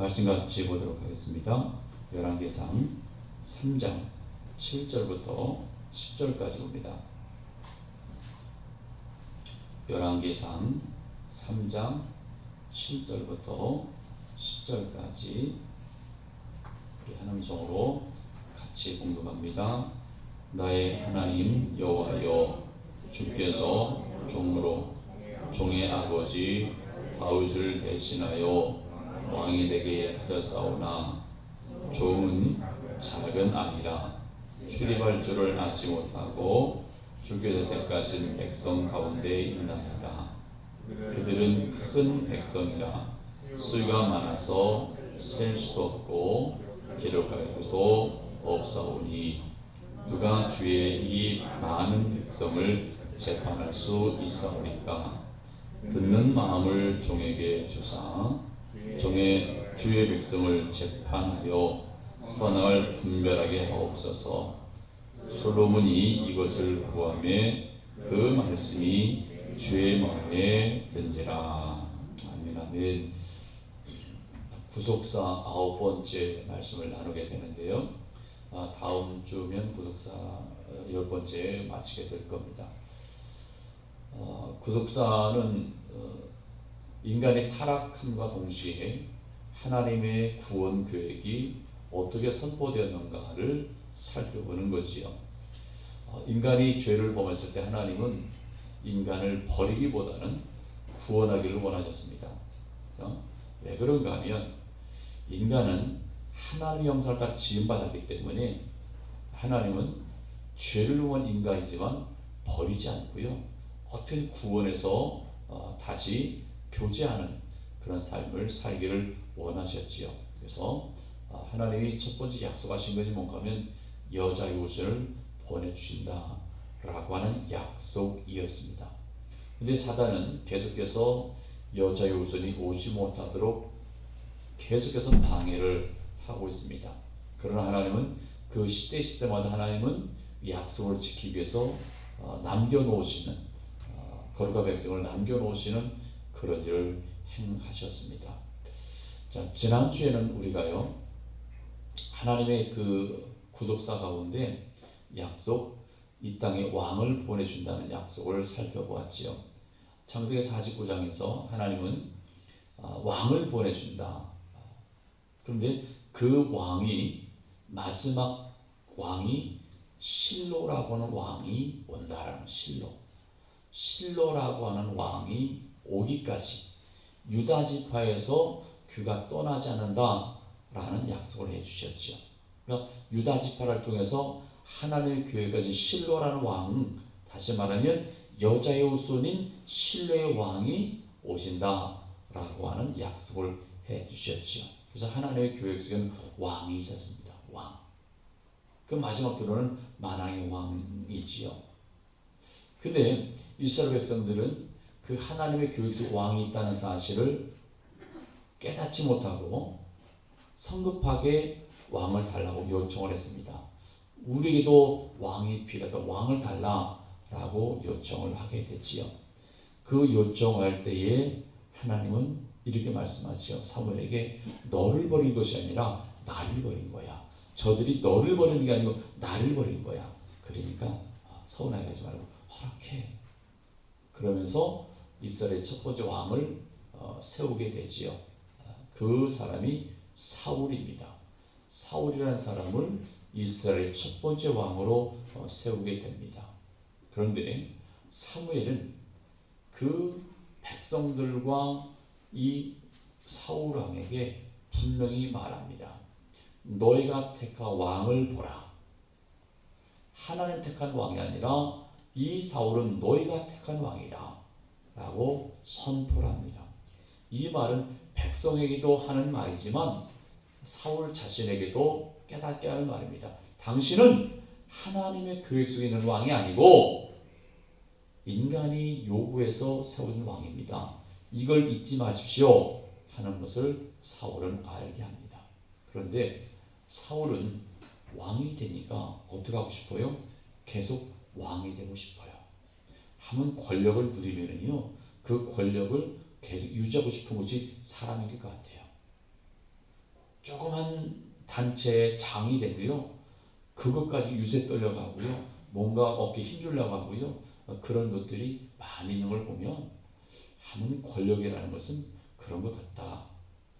말씀 같이 보도록 하겠습니다. 열왕기상 3장 7절부터 10절까지 봅니다. 열왕기상 3장 7절부터 10절까지 우리 한 음성으로 같이 봉독합니다. 나의 하나님 여호와여, 주께서 종으로 종의 아버지 다윗을 대신하여 왕이 되게 하셨사오나 종은 작은 아기라 출입할 줄을 알지 못하고 주께서 택하신 백성 가운데 있나이다. 그들은 큰 백성이라 수가 많아서 셀 수도 없고 기록할 수도 없사오니 누가 주의 이 많은 백성을 재판할 수 있사오리까? 듣는 마음을 종에게 주사 주의 백성을 재판하여 선악을 분별하게 하옵소서. 솔로몬이 이것을 구하매 그 말씀이 주의 마음에 든지라. 아멘. 아멘. 구속사 9번째 말씀을 나누게 되는데요. 다음 주면 구속사 10번째 마치게 될 겁니다. 구속사는 인간의 타락함과 동시에 하나님의 구원 계획이 어떻게 선포되었는가를 살펴보는 거지요. 인간이 죄를 범했을 때 하나님은 인간을 버리기보다는 구원하기를 원하셨습니다. 왜 그런가 하면 인간은 하나님의 형상을 따라 지음받았기 때문에 하나님은 죄를 범한 인간이지만 버리지 않고요, 어떻게 구원해서 다시 교제하는 그런 삶을 살기를 원하셨지요. 그래서 하나님이 첫 번째 약속하신 것이 뭔가 하면 여자의 옷을 보내주신다 라고 하는 약속이었습니다. 근데 사단은 계속해서 여자의 우선이 오지 못하도록 계속해서 방해를 하고 있습니다. 그러나 하나님은 그 시대마다 하나님은 약속을 지키기 위해서 남겨놓으시는, 거룩한 백성을 남겨놓으시는 그런 일을 행하셨습니다. 자, 지난주에는 우리가요, 하나님의 그 구속사 가운데 약속, 이 땅에 왕을 보내준다는 약속을 살펴보았지요. 창세기 49장에서 하나님은 왕을 보내준다. 그런데 그 왕이, 마지막 왕이 실로라고 하는 왕이 온다라는, 실로라고 하는 왕이 오기까지 유다 지파에서 그가 떠나지 않는다라는 약속을 해주셨죠. 그러니까 유다 지파를 통해서 하나님의 교회가 가진 실로라는 왕은, 다시 말하면 여자의 후손인 실로의 왕이 오신다라고 하는 약속을 해주셨죠. 그래서 하나님의 교회 속에는 왕이 있었습니다. 왕. 그 마지막 결론은 만왕의 왕이지요. 근데 이스라엘 백성들은 그 하나님의 교회 속에 왕이 있다는 사실을 깨닫지 못하고 성급하게 왕을 달라고 요청을 했습니다. 우리에게도 왕이 필요하다, 왕을 달라라고 요청을 하게 됐지요. 그 요청할 때에 하나님은 이렇게 말씀하죠. 사무엘에게 너를 버린 것이 아니라 나를 버린 거야. 저들이 너를 버리는 게 아니고 나를 버린 거야. 그러니까 서운하게 하지 말고 허락해. 그러면서 이스라엘의 첫 번째 왕을 세우게 되지요. 그 사람이 사울입니다. 사울이라는 사람을 이스라엘의 첫 번째 왕으로 세우게 됩니다. 그런데 사무엘은 그 백성들과 이 사울 왕에게 분명히 말합니다. 너희가 택한 왕을 보라. 하나님 택한 왕이 아니라 이 사울은 너희가 택한 왕이다 라고 선포를 합니다. 이 말은 백성에게도 하는 말이지만 사울 자신에게도 깨닫게 하는 말입니다. 당신은 하나님의 계획 속에 있는 왕이 아니고 인간이 요구해서 세운 왕입니다. 이걸 잊지 마십시오 하는 것을 사울은 알게 합니다. 그런데 사울은 왕이 되니까 어떻게 하고 싶어요? 계속 왕이 되고 싶어요. 한번 권력을 누리면요, 그 권력을 계속 유지하고 싶은 것이 사람인 것 같아요. 조그만 단체의 장이 돼도요. 그것까지 유세 떨려가고요. 뭔가 어깨 힘주려고 하고요. 그런 것들이 많이 있는 걸 보면 하나님 권력이라는 것은 그런 것 같다.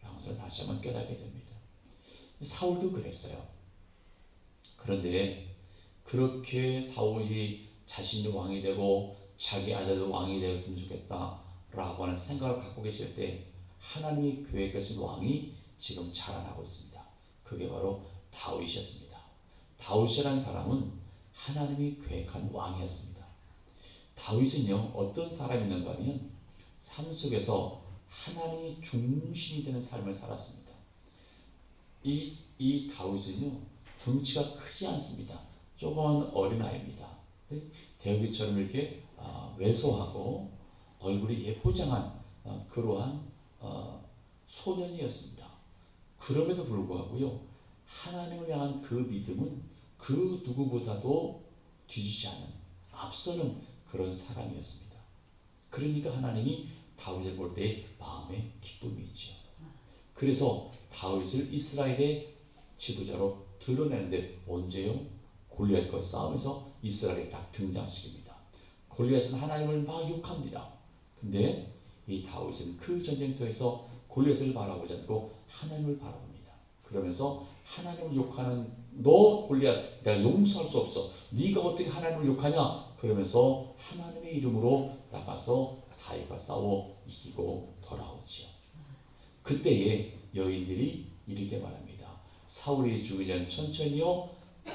라고 다시 한번 깨닫게 됩니다. 사울도 그랬어요. 그런데 그렇게 사울이 자신도 왕이 되고 자기 아들도 왕이 되었으면 좋겠다 라고 하는 생각을 갖고 계실 때 하나님이 계획하신 왕이 지금 자라나고 있습니다. 그게 바로 다윗이었습니다. 다윗이라는 사람은 하나님이 계획한 왕이었습니다. 다윗은요 어떤 사람이었는가 하면 삶 속에서 하나님이 중심이 되는 삶을 살았습니다. 이 다윗은요 덩치가 크지 않습니다. 조그만 어린아이입니다. 다윗처럼 이렇게 왜소하고 얼굴이 예쁘장한 그러한 소년이었습니다. 그럼에도 불구하고요 하나님을 향한 그 믿음은 그 누구보다도 뒤지지 않은 앞서는 그런 사람이었습니다. 그러니까 하나님이 다윗을 볼 때 마음에 기쁨이 있죠. 그래서 다윗을 이스라엘의 지도자로 드러내는데 언제요? 골리앗과 싸우면서 이스라엘에 딱 등장시킵니다. 골리앗은 하나님을 막 욕합니다. 근데 이 다윗은 그 전쟁터에서 골리앗을 바라보지 않고 하나님을 바라봅니다. 그러면서 하나님을 욕하는 너 골리앗 내가 용서할 수 없어. 네가 어떻게 하나님을 욕하냐? 그러면서 하나님의 이름으로 나가서 다윗과 싸워 이기고 돌아오지요. 그때에 여인들이 이렇게 말합니다. 사울이 죽기 전에 천천히요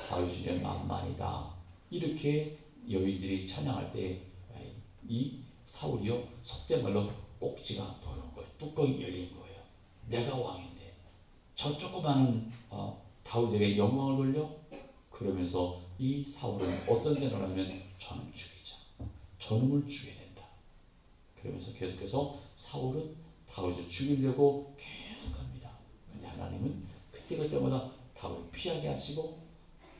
다윗이 전에 만만이다. 이렇게 여인들이 찬양할 때 이 사울이요 속된 말로 꼭지가 도는 거예요. 뚜껑이 열린 거예요. 내가 왕인데 저 조그마한 다윗에게 영광을 돌려? 그러면서 이 사울은 어떤 생각을 하면 저놈 죽이자. 저놈을 죽여야 된다. 그러면서 계속해서 사울은 다윗을 죽이려고 계속합니다. 그런데 하나님은 그때마다 다윗을 피하게 하시고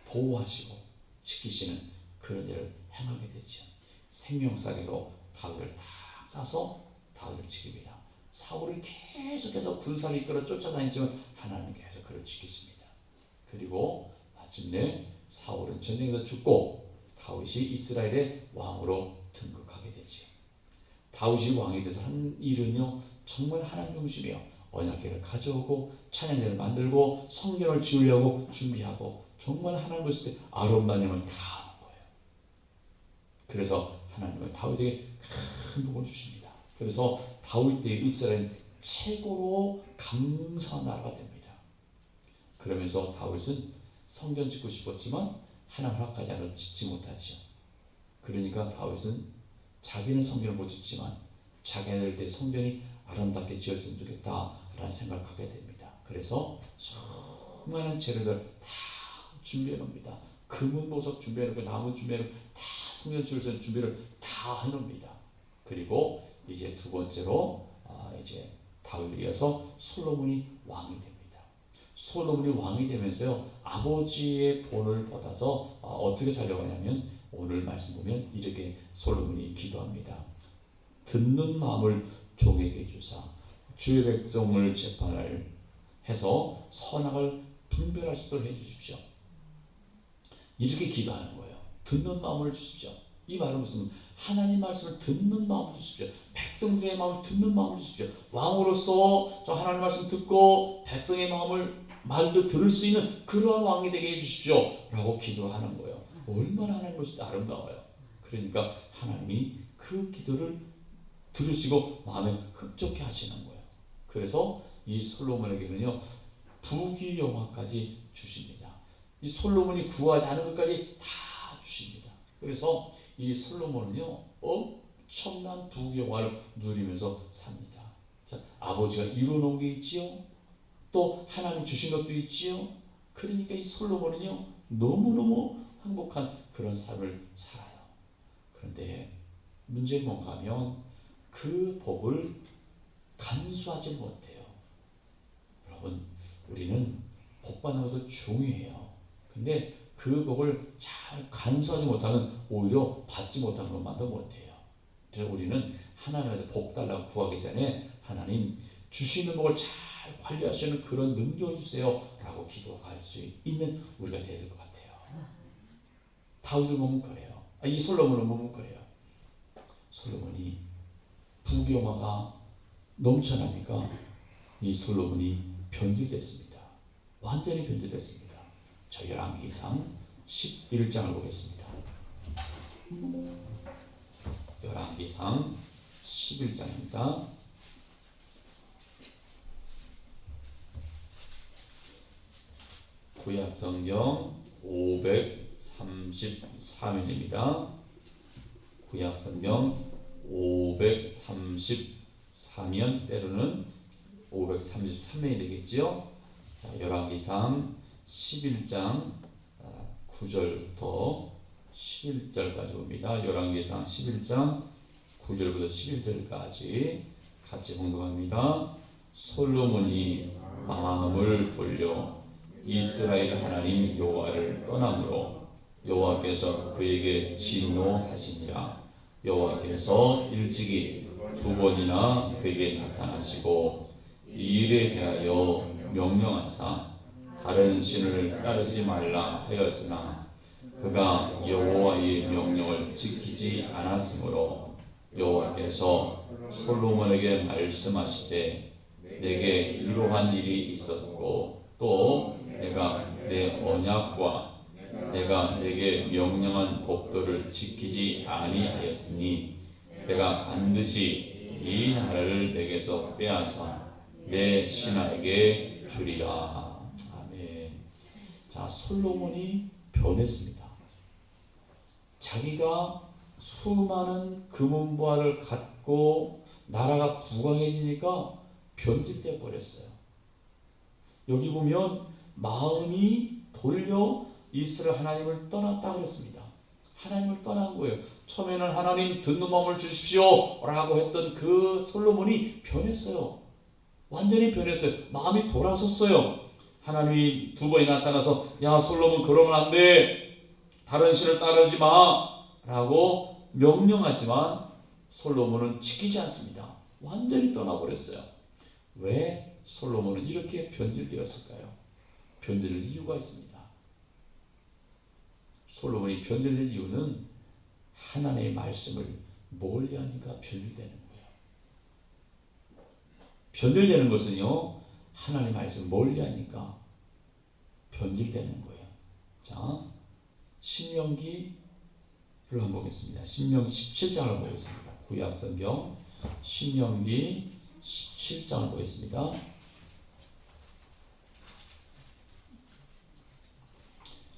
보호하시고 지키시는 그런 일을 행하게 되죠. 생명사기로 다윗을 탁 쏴서 다윗을 지킵니다. 사울은 계속해서 군사를 이끌어 쫓아다니지만 하나님은 계속 그를 지키십니다. 그리고 마침내 사울은 전쟁에서 죽고 다윗이 이스라엘의 왕으로 등극하게 되죠. 다윗이 왕이 돼서 한 일은요 정말 하나님 중심이에요. 언약궤를 가져오고 찬양대를 만들고 성전을 지으려고 준비하고 정말 하나님 보실 때 아름다운 일을 다 하는 거예요. 그래서 하나님은 다윗에게 큰 복을 주십니다. 그래서 다윗 때 이스라엘은 최고로 강성한 나라가 됩니다. 그러면서 다윗은 성전 짓고 싶었지만 하나님 허락하지 않아 짓지 못하죠. 그러니까 다윗은 자기는 성전을 못 짓지만 자기네들 때 성전이 아름답게 지었으면 좋겠다라는 생각을 하게 됩니다. 그래서 수많은 재료들 다 준비해 놓습니다. 금은 보석 준비해 놓고 나무 준비해 놓고 다 성전 지을 준비를 다 해놓습니다. 그리고 이제 두 번째로 이제 다윗을 이어서 솔로몬이 왕이 됩니다. 솔로몬이 왕이 되면서요 아버지의 본을 받아서 어떻게 살려고 하냐면 오늘 말씀 보면 이렇게 솔로몬이 기도합니다. 듣는 마음을 종에게 주사 주의 백성을 재판을 해서 선악을 분별할 수 있도록 해주십시오. 이렇게 기도하는 거예요. 듣는 마음을 주십시오. 이 말은 무슨 하나님 말씀을 듣는 마음을 주십시오. 백성들의 마음을 듣는 마음을 주십시오. 왕으로서 저 하나님 말씀 듣고 백성의 마음을 말도 들을 수 있는 그러한 왕이 되게 해주십시오. 라고 기도하는 거예요. 얼마나 하나님 것이 아름다워요. 그러니까 하나님이 그 기도를 들으시고 마음에 흡족해 하시는 거예요. 그래서 이 솔로몬에게는요 부귀영화까지 주십니다. 이 솔로몬이 구하지 않은 것까지 다 주십니다. 그래서 이 솔로몬은요 엄청난 부귀영화를 누리면서 삽니다. 자, 아버지가 이루어놓은 게 있지요. 또 하나님 주신 것도 있지요. 그러니까 이 솔로몬은요 너무너무 행복한 그런 삶을 살아요. 그런데 문제는 뭔가 하면 그 복을 간수하지 못해요. 여러분 우리는 복 받는 것도 중요해요. 근데 그 복을 잘 간수하지 못하면 오히려 받지 못하는 것만도 못해요. 그래서 우리는 하나님한테 복 달라고 구하기 전에 하나님 주시는 복을 잘 잘 관리하시는 그런 능력을 주세요 라고 기도할 수 있는 우리가 되야 될 것 같아요. 다윗을 보면 그래요. 이 솔로몬을 보면 그래요. 솔로몬이 부귀영화가 넘쳐나니까 이 솔로몬이 변질됐습니다. 완전히 변질됐습니다. 자, 열왕기상 11장을 보겠습니다. 열왕기상 11장입니다. 구약성경 533면입니다. 구약성경 533면 때로는 533면이 되겠지요. 자, 열왕기상 11장 9절부터 11절까지 봅니다. 열왕기상 11장 9절부터 11절까지 같이 공독합니다. 솔로몬이 마음을 돌려 이스라엘 하나님 여호와를 떠남으로 여호와께서 그에게 진노하시니라. 여호와께서 일찍이 두 번이나 그에게 나타나시고 이 일에 대하여 명령하사 다른 신을 따르지 말라 하였으나 그가 여호와의 명령을 지키지 않았으므로 여호와께서 솔로몬에게 말씀하시되 내게 이러한 일이 있었고 또 내가 내 언약과 내가 내게 명령한 법도를 지키지 아니하였으니 내가 반드시 이 나라를 내게서 빼앗아 내 신하에게 주리라. 아멘. 자, 솔로몬이 변했습니다. 자기가 수많은 금은보화를 갖고 나라가 부강해지니까 변질돼 버렸어요. 여기 보면 마음이 돌려 이스라엘 하나님을 떠났다 그랬습니다. 하나님을 떠난 거예요. 처음에는 하나님 듣는 마음을 주십시오 라고 했던 그 솔로몬이 변했어요. 완전히 변했어요. 마음이 돌아섰어요. 하나님이 두 번이 나타나서 야 솔로몬 그러면 안 돼. 다른 신을 따르지 마 라고 명령하지만 솔로몬은 지키지 않습니다. 완전히 떠나버렸어요. 왜 솔로몬은 이렇게 변질되었을까요? 변질될 이유가 있습니다. 솔로몬이 변질된 이유는 하나님의 말씀을 멀리하니까 변질되는 거예요. 변질되는 것은요, 하나님의 말씀 멀리하니까 변질되는 거예요. 자, 신명기를 한번 보겠습니다. 신명기 17장을 보겠습니다. 구약성경 신명기 17장을 보겠습니다.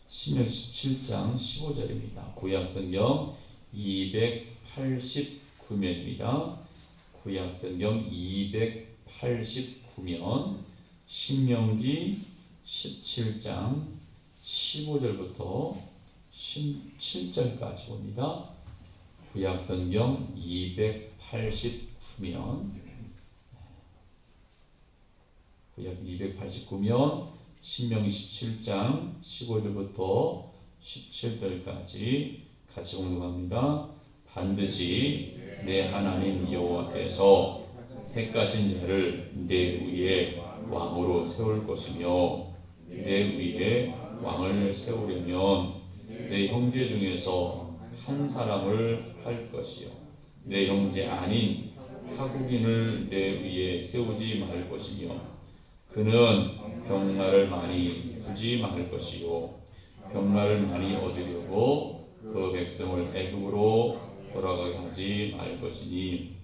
신명기 17장 15절입니다. 구약성경 289면입니다. 구약성경 289면 신명기 17장 15절부터 17절까지 봅니다. 구약성경 289면 구약 289면 신명기 17장 15절부터 17절까지 같이 공독합니다. 반드시 내 하나님 여호와께서 택하신 자를 내 위에 왕으로 세울 것이며 내 위에 왕을 세우려면 내 형제 중에서 한 사람을 할 것이요 내 형제 아닌 타국인을 내 위에 세우지 말 것이며 그는 병나를 많이 두지 말 것이요 병나를 많이 얻으려고 그 백성을 애굽으로 돌아가게 하지 말 것이니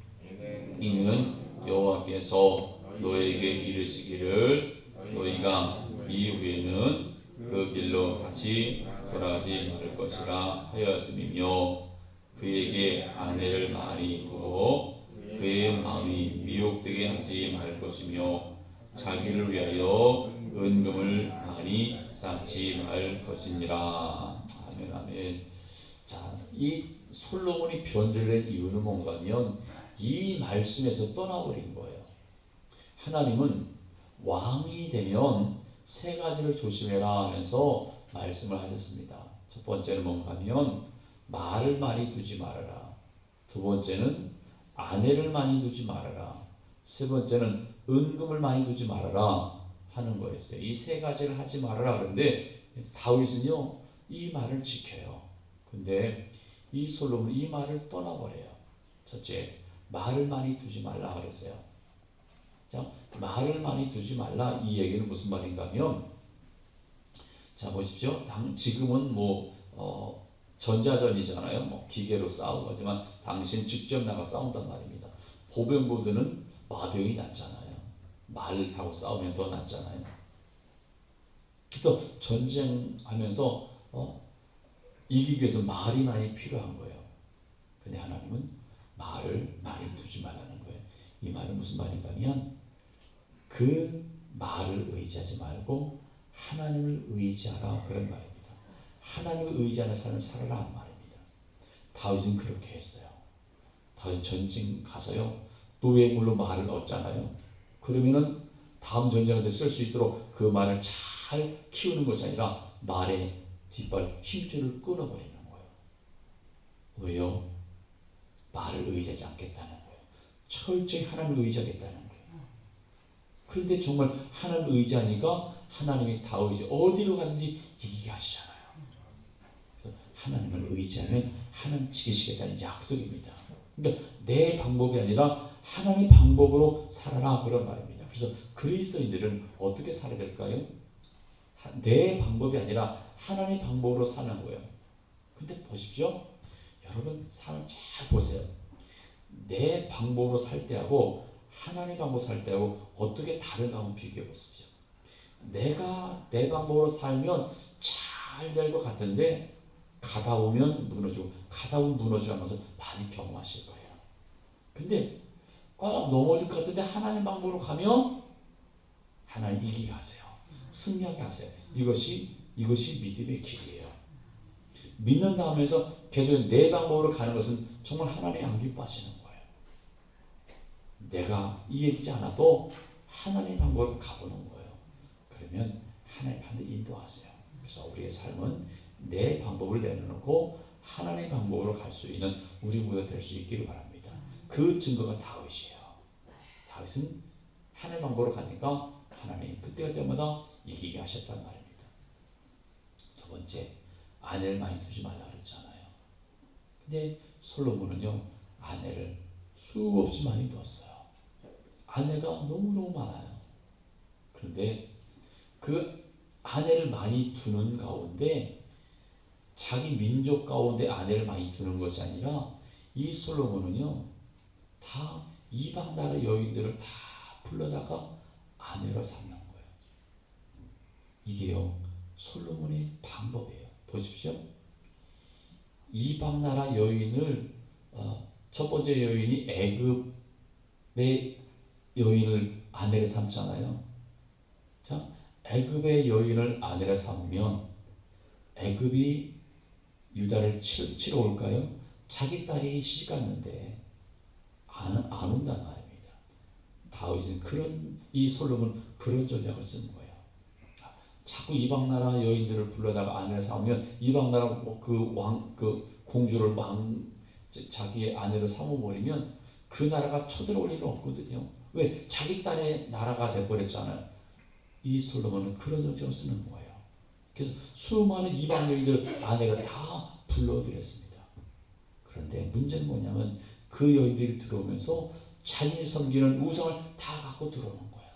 이는 여호와께서 너에게 이르시기를 너희가 이후에는 그 길로 다시 돌아가지 말 것이라 하였음이며 그에게 아내를 많이 두고 그의 마음이 미혹되게 하지 말 것이며 자기를 위하여 은금을 많이 쌓지 말 것이니라. 아멘 아멘. 자, 이 솔로몬이 변질된 이유는 뭔가 하면 이 말씀에서 떠나버린 거예요. 하나님은 왕이 되면 세 가지를 조심해라 하면서 말씀을 하셨습니다. 첫 번째는 뭔가 하면 말을 많이 두지 말아라. 두 번째는 아내를 많이 두지 말아라. 세 번째는 은금을 많이 두지 말아라 하는 거였어요. 이 세 가지를 하지 말아라 그런데 다윗은요 이 말을 지켜요. 근데 이 솔로몬이 이 말을 떠나버려요. 첫째, 말을 많이 두지 말라 그랬어요. 자, 말을 많이 두지 말라 이 얘기는 무슨 말인가 하면, 자 보십시오. 지금은 전자전이잖아요. 기계로 싸우고 하지만 당신 직접 나가 싸운단 말입니다. 보병보다는 마병이 낫잖아요. 말을 타고 싸우면 더 낫잖아요. 그래서 전쟁하면서 이기기 위해서 말이 많이 필요한 거예요. 근데 하나님은 말을 많이 두지 말라는 거예요. 이 말은 무슨 말인가 하면 그 말을 의지하지 말고 하나님을 의지하라 그런 말입니다. 하나님을 의지하는 삶을 살아라 하는 말입니다. 다윗은 그렇게 했어요. 다윗 전쟁 가서요 노예물로 말을 얻잖아요. 그러면은 다음 전쟁에 쓸 수 있도록 그 말을 잘 키우는 것이 아니라 말의 뒷발 힘줄을 끊어버리는 거예요. 왜요? 말을 의지하지 않겠다는 거예요. 철저히 하나님을 의지하겠다는 거예요. 그런데 정말 하나님을 의지하니까 하나님이 다윗이 어디로 가든지 이기게 하시잖아요. 그래서 하나님을 의지하면 하나님 지키시겠다는 약속입니다. 그러니까 내 방법이 아니라 하나님 방법으로 살아라 그런 말입니다. 그래서 그리스도인들은 어떻게 살아야 될까요? 내 방법이 아니라 하나님 방법으로 사는 거예요. 근데 보십시오. 여러분 삶을 잘 보세요. 내 방법으로 살 때하고 하나님 방법으로 살 때하고 어떻게 다른가 한번 비교해 보십시오. 내가 내 방법으로 살면 잘 될 것 같은데 가다 보면 무너지고 가다 보면 무너지고 하면서 많이 경험하실 거예요. 근데 꼭 넘어질 것 같은데 하나님 방법으로 가면 하나님 이기게 하세요. 승리하게 하세요. 이것이 믿음의 길이에요. 믿는다 하면서 계속 내 방법으로 가는 것은 정말 하나님이 안 기뻐하시는 거예요. 내가 이해되지 않아도 하나님 방법으로 가보는 거예요. 그러면 하나님 반드시 인도하세요. 그래서 우리의 삶은 내 방법을 내려놓고 하나님 방법으로 갈 수 있는 우리 모두 될 수 있기를 바랍니다. 그 증거가 다윗이에요. 다윗은 하나님 방법으로 가니까 하나님 그때마다 이기게 하셨단 말입니다. 두 번째, 아내를 많이 두지 말라 그랬잖아요. 근데 솔로몬은요 아내를 수없이 많이 두었어요. 아내가 너무너무 많아요. 그런데 그 아내를 많이 두는 가운데 자기 민족 가운데 아내를 많이 두는 것이 아니라 이 솔로몬은요 다 이방 나라 여인들을 다 불러다가 아내로 삼는 거예요. 이게요 솔로몬의 방법이에요. 보십시오. 이방 나라 여인을 첫 번째 여인이 애굽의 여인을 아내로 삼잖아요. 자, 애굽의 여인을 아내로 삼으면 애굽이 유다를 치러 올까요? 자기 딸이 시집갔는데 안 온단 말입니다. 다윗은 이 솔로몬은 그런 전략을 쓴 거예요. 자꾸 이방 나라 여인들을 불러다가 아내를 삼으면 이방 나라 그 공주를 자기의 아내로 삼아버리면 그 나라가 쳐들어올 일은 없거든요. 왜? 자기 딸의 나라가 돼버렸잖아요. 이 솔로몬은 그런 정책을 쓰는 거예요. 그래서 수많은 이방 여인들 아내를 다 불러들였습니다. 그런데 문제는 뭐냐면 그 여인들이 들어오면서 자기 섬기는 우상을 다 갖고 들어오는 거예요.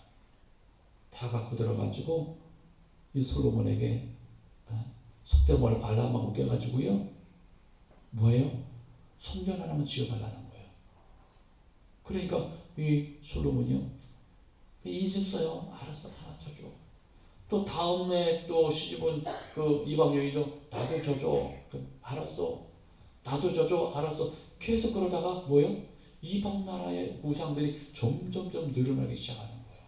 다 갖고 들어가지고 이 솔로몬에게 속된 말 알라만 웃겨가지고요. 뭐예요? 성전 하나만 지어달라는 거예요. 그러니까 이 솔로몬이요. 이집 써요. 알았어. 하나 쳐줘. 또 다음에 또 시집온 그 이방 여인도 나도 줘줘. 알았어. 나도 줘줘. 알았어. 계속 그러다가 뭐예요? 이방 나라의 우상들이 점점점 늘어나기 시작하는 거예요.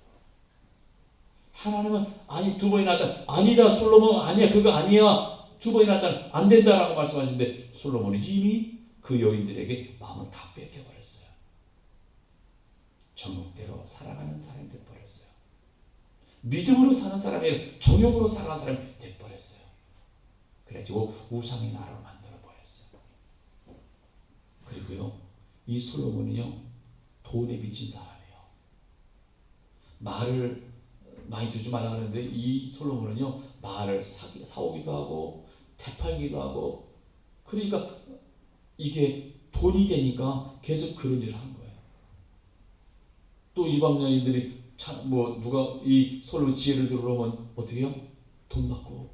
하나님은 아니 두 번이나 했다. 아니다 솔로몬 아니야 그거 아니야. 두 번이나 했다. 안 된다라고 말씀하시는데 솔로몬은 이미 그 여인들에게 마음을 다 뺏겨버렸어요. 정욕대로 살아가는 사람이 돼버렸어요. 믿음으로 사는 사람이 아니라 정욕으로 살아가는 사람이 돼버렸어요. 그래가지고 우상의 나라로 만들어버렸어요. 그리고요 이 솔로몬은요 돈에 미친 사람이에요. 말을 많이 두지 말라 그러는데 이 솔로몬은요 말을 사오기도 하고 되팔기도 하고 그러니까 이게 돈이 되니까 계속 그런 일을 한 거예요. 또 이방 여인들이 뭐 누가 이 솔로몬 지혜를 들으러면 어떻게 해요? 돈 받고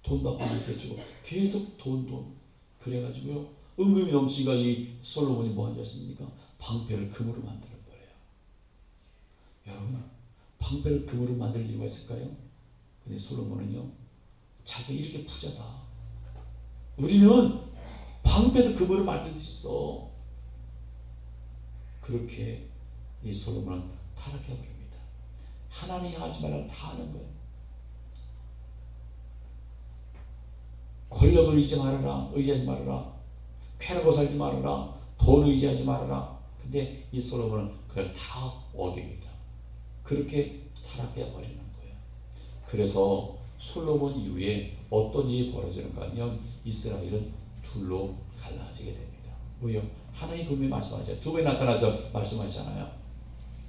얘기해주고 계속 돈 그래가지고요 은금이 넘치니까 이 솔로몬이 뭐 하셨습니까? 방패를 금으로 만들어 버려요. 여러분 방패를 금으로 만들 이유가 있을까요? 근데 솔로몬은요 자기가 이렇게 부자다. 우리는 방패도 금으로 만들 수 있어. 그렇게 이 솔로몬은 타락해버립니다. 하나님 향하지 말라고 다 하는 거예요. 권력을 의지하지 말아라. 쾌락고 살지 말아라. 돈 의지하지 말아라. 근데 이 솔로몬은 그걸 다 어깁니다. 그렇게 타락해 버리는 거예요. 그래서 솔로몬 이후에 어떤 일이 벌어지는가 하면 이스라엘은 둘로 갈라지게 됩니다. 뭐요? 하나님 분명히 말씀하세요. 두 번이 나타나서 말씀하잖아요.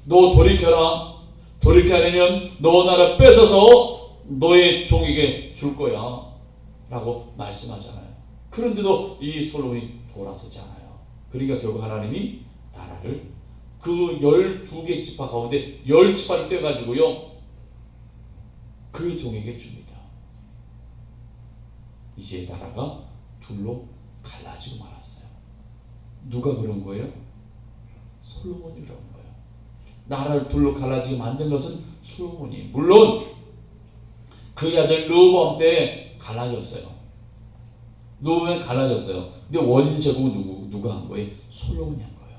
너 돌이켜라. 돌이키지 않으면 너 나라 뺏어서 너의 종에게 줄 거야. 라고 말씀하잖아요. 그런데도 이 솔로몬이 돌아서지 않아요. 그러니까 결국 하나님이 나라를 그 12개 지파 가운데 10지파를 떼가지고요 그 종에게 줍니다. 이제 나라가 둘로 갈라지고 말았어요. 누가 그런 거예요? 솔로몬이 그런 거예요. 나라를 둘로 갈라지게 만든 것은 솔로몬이. 물론 그의 아들 르호보암 때 갈라졌어요. 르호보암이 갈라졌어요. 근데 원제국은 누가 한 거예요? 솔로몬이 한 거예요.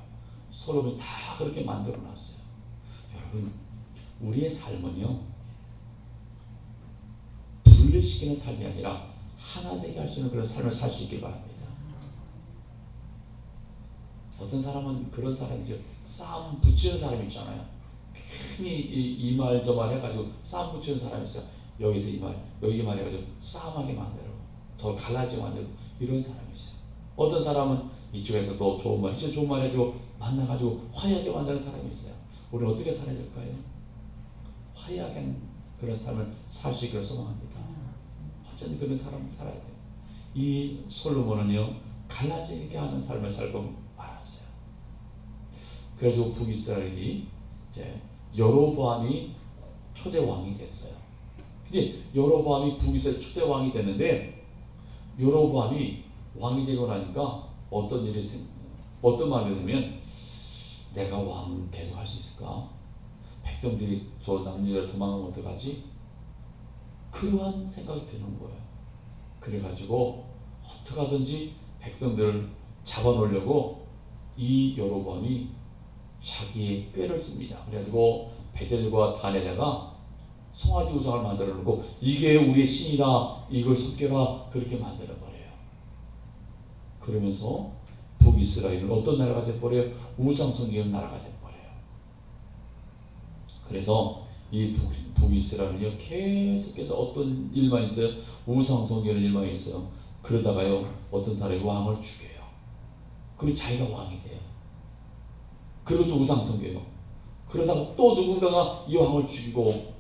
솔로몬이 다 그렇게 만들어 놨어요. 여러분 우리의 삶은요 분리시키는 삶이 아니라 하나 되게 할 수 있는 그런 삶을 살 수 있길 바랍니다. 어떤 사람은 그런 사람이죠. 싸움 붙이는 사람 있잖아요. 괜히 이 말 저 말 해가지고 싸움 붙이는 사람이 있어요. 여기서 이 말 여기 말 해가지고 싸움하게 만들고 더 갈라지게 만들고 이런 사람이 있어요. 어떤 사람은 이쪽에서 너 좋은 말 이쪽 좋은 말 해주고 만나가지고 화해하게 만드는 사람이 있어요. 우리는 어떻게 살아야 될까요? 화해하게 하는 그런 삶을 살 수 있기를 소망합니다. 어쩐지 그런 삶을 살아야 돼요. 이 솔로몬은요 갈라지게 하는 삶을 살고 말았어요. 그래서 북이스라엘이 이제 여로보암이 초대 왕이 됐어요. 근데 여로보암이 북이스라엘 초대 왕이 됐는데 여로보암이 왕이 되고 나니까 어떤 말이 되냐면 내가 왕 계속 할 수 있을까? 백성들이 저 남유다를 도망가면 어떡하지? 그러한 생각이 드는 거예요. 그래가지고 어떻게 하든지 백성들을 잡아놓으려고 이 여로보암이 자기의 꾀를 씁니다. 그래가지고 베델과 단에다가 송아지 우상을 만들어 놓고 이게 우리의 신이다 이걸 섬겨라 그렇게 만들어 버려요. 그러면서 북이스라엘은 어떤 나라가 돼버려요? 우상 섬기는 나라가 돼버려요. 그래서 이 북이스라엘은요 계속해서 어떤 일만 있어요? 우상 섬기는 일만 있어요. 그러다가요 어떤 사람이 왕을 죽여요. 그리고 자기가 왕이 돼요. 그리고 또 우상 섬겨요. 그러다가 또 누군가가 이 왕을 죽이고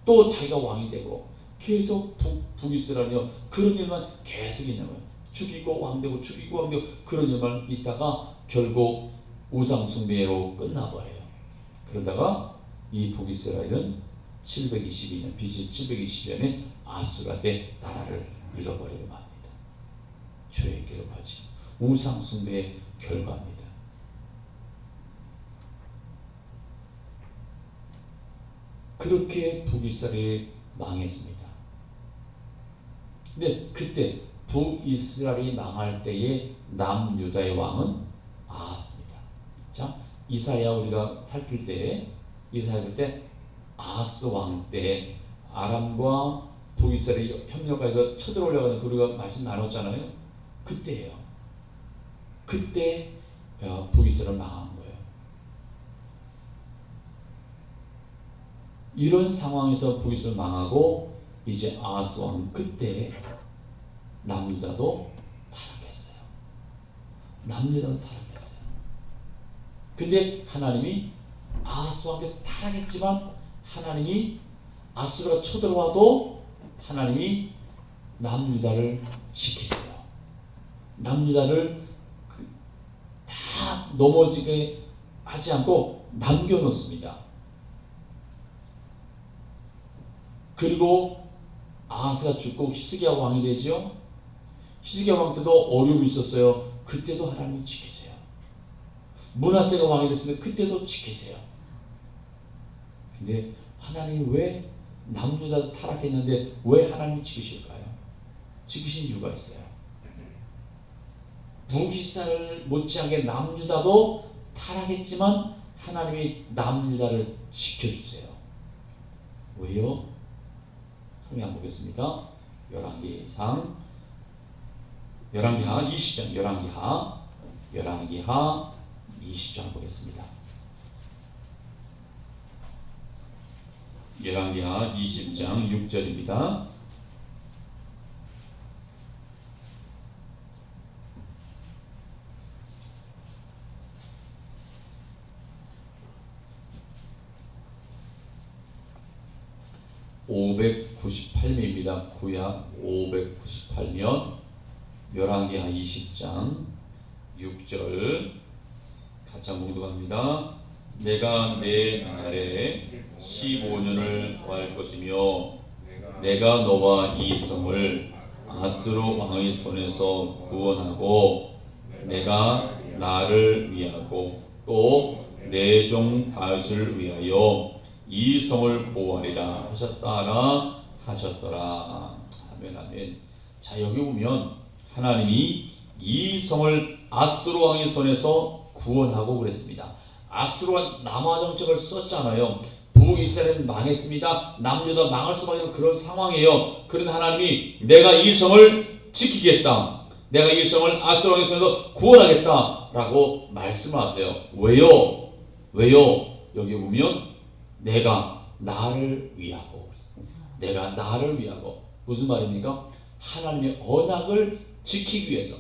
또 자기가 왕이 되고 계속 북이스라엘은요 그런 일만 계속 있는 거예요. 죽이고 왕되고 죽이고 왕되고 그런 일만 있다가 결국 우상 숭배로 끝나버려요. 그러다가 이 북이스라엘은 722년 BC 720년에 아수라 때 나라를 잃어버리고 맙니다. 죄의 기록하지 우상 숭배의 결과입니다. 그렇게 북이스라엘이 망했습니다. 근데 그때 북이스라엘이 망할 때의 남유다의 왕은 아하스입니다. 자, 이사야 우리가 살필 때 아하스 왕 때 아람과 북이스라엘이 협력해서 쳐들어오려고 하는 우리가 말씀 나눴잖아요. 그때예요. 그때 북이스라엘 망한 거예요. 이런 상황에서 북이스라엘 망하고 이제 아하스 왕 그때 남유다도 타락했어요. 남유다도 타락했어요. 근데 하나님이 아하스 왕때 타락했지만 하나님이 아수르가 쳐들어와도 하나님이 남유다를 지키세요. 남유다를 다 넘어지게 하지 않고 남겨놓습니다. 그리고 아하스가 죽고 히스기야 왕이 되지요. 히스기야 왕 때도 어려움이 있었어요. 그때도 하나님이 지키세요. 므낫세가 왕이 됐으면 그때도 지키세요. 근데 하나님이 왜 남유다도 타락했는데 왜 하나님이 지키실까요? 지키신 이유가 있어요. 북이스라엘 못지않게 남유다도 타락했지만 하나님이 남유다를 지켜주세요. 왜요? 성경 보겠습니다. 열왕기하 20장, 열왕기하 20장 보겠습니다. 열왕기하 20장 6절입니다. (598년입니다) 구약 598년 열왕기하 20장 6절 같이 한번 공독합니다. 내가 내 날에 15년을 더할 것이며 내가 너와 이 성을 아수르 왕의 손에서 구원하고 내가 나를 위하고 또 내 종 다윗을 위하여 이 성을 보호하리라 하셨더라. 아멘 아멘. 자, 여기 보면 하나님이 이 성을 아수르 왕의 손에서 구원하고 그랬습니다. 아수르가 남아 정책을 썼잖아요. 북이스라엘은 망했습니다. 남유다 망할 수밖에 없는 그런 상황이에요. 그런데 하나님이 내가 이 성을 지키겠다, 내가 이 성을 아수르 왕의 손에서 구원하겠다라고 말씀하세요. 왜요? 여기 보면 내가 나를 위하고, 내가 나를 위하고 무슨 말입니까? 하나님의 언약을 지키기 위해서,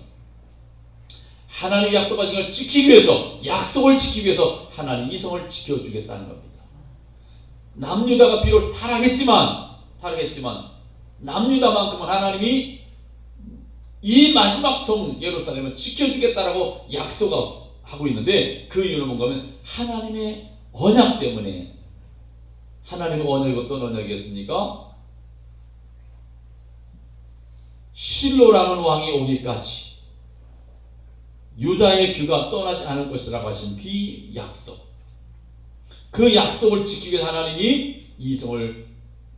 하나님의 약속하신 걸 지키기 위해서, 약속을 지키기 위해서 하나님 이 성을 지켜주겠다는 겁니다. 남유다가 비록 타락했지만 남유다만큼은 하나님이 이 마지막 성 예루살렘을 지켜주겠다라고 약속하고 있는데, 그 이유는 뭔가 하면 하나님의 언약 때문에. 하나님의 언약이 어떤 언약이었습니까? 실로라는 왕이 오기까지 유다의 귀가 떠나지 않을 것이라고 하신 그 약속, 그 약속을 지키기 위해 하나님이 이 성을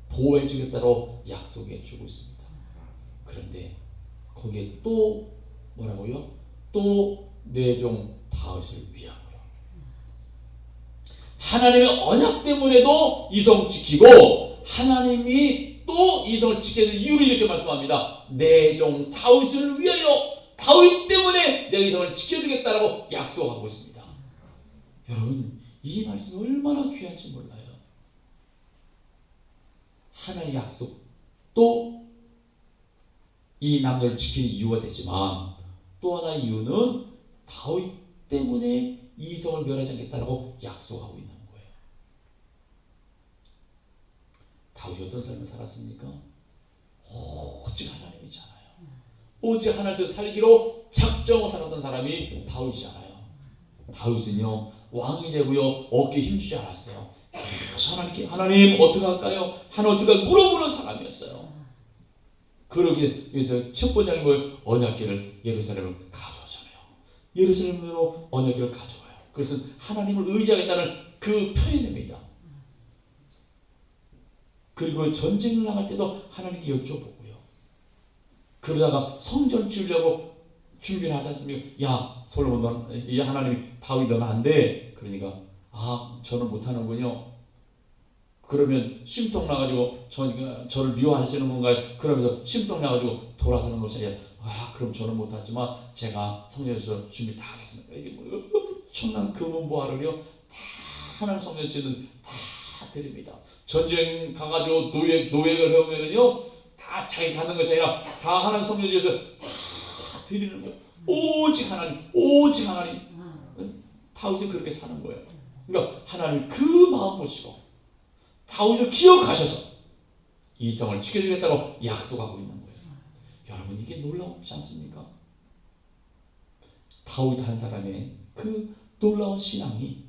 보호해 주겠다고 약속해 주고 있습니다. 그런데 거기에 또 뭐라고요? 또 내 종 다윗을 위하여, 하나님의 언약 때문에도 이 성 지키고 하나님이 또 이 성을 지켜야 되는 이유를 이렇게 말씀합니다. 내 종 다윗을 위하여, 다윗 때문에 내가 이 성을 지켜주겠다라고 약속하고 있습니다. 여러분, 이 말씀이 얼마나 귀한지 몰라요. 하나님의 약속, 또 이 남녀를 지키는 이유가 되지만 또 하나의 이유는 다윗 때문에 이 성을 멸하지 않겠다라고 약속하고 있는 거예요. 다윗이 어떤 삶을 살았습니까? 오직 하나님이잖아요. 오직 하나님을 살기로 작정하고 살았던 사람이 다윗이잖아요. 다윗은요, 왕이 되고요, 어깨에 힘주지 않았어요. 하나님 어떻게 할까요? 하나님 어떻게 할까요? 물어보는 사람이었어요. 그러기 위해서 첫 번째 뭐예요? 언약궤를 예루살렘을 가져오잖아요. 예루살렘으로 언약궤를 가져와요. 그래서 하나님을 의지하겠다는 그 표현입니다. 그리고 전쟁을 나갈 때도 하나님께 여쭤보고요. 그러다가 성전 지으려고 준비를 하지 않습니까? 야, 솔로몬, 넌, 하나님이 다윗 너는 안 돼. 그러니까 저는 못하는군요. 그러면 심통 나가지고 저를 미워하시는 건가요? 그러면서 심통 나가지고 돌아서는 것이 아니라 그럼 저는 못하지만 제가 성전에서 준비 다 하겠습니다. 이게 뭐 엄청난 금은보화를요 다 하나님 성전 짓는 다 드립니다. 전쟁 가가지고 노획을 해오면은요 다 자기 가는 것이 아니라 다 하나님 성전 지어서 다 드리는 거예요. 오직 하나님, 오직 하나님. 다윗이 그렇게 사는 거예요. 그러니까 하나님 그 마음 보시고 다윗을 기억하셔서 이 성을 지켜주겠다고 약속하고 있는 거예요. 여러분 이게 놀라우지 않습니까? 다윗 한 사람의 그 놀라운 신앙이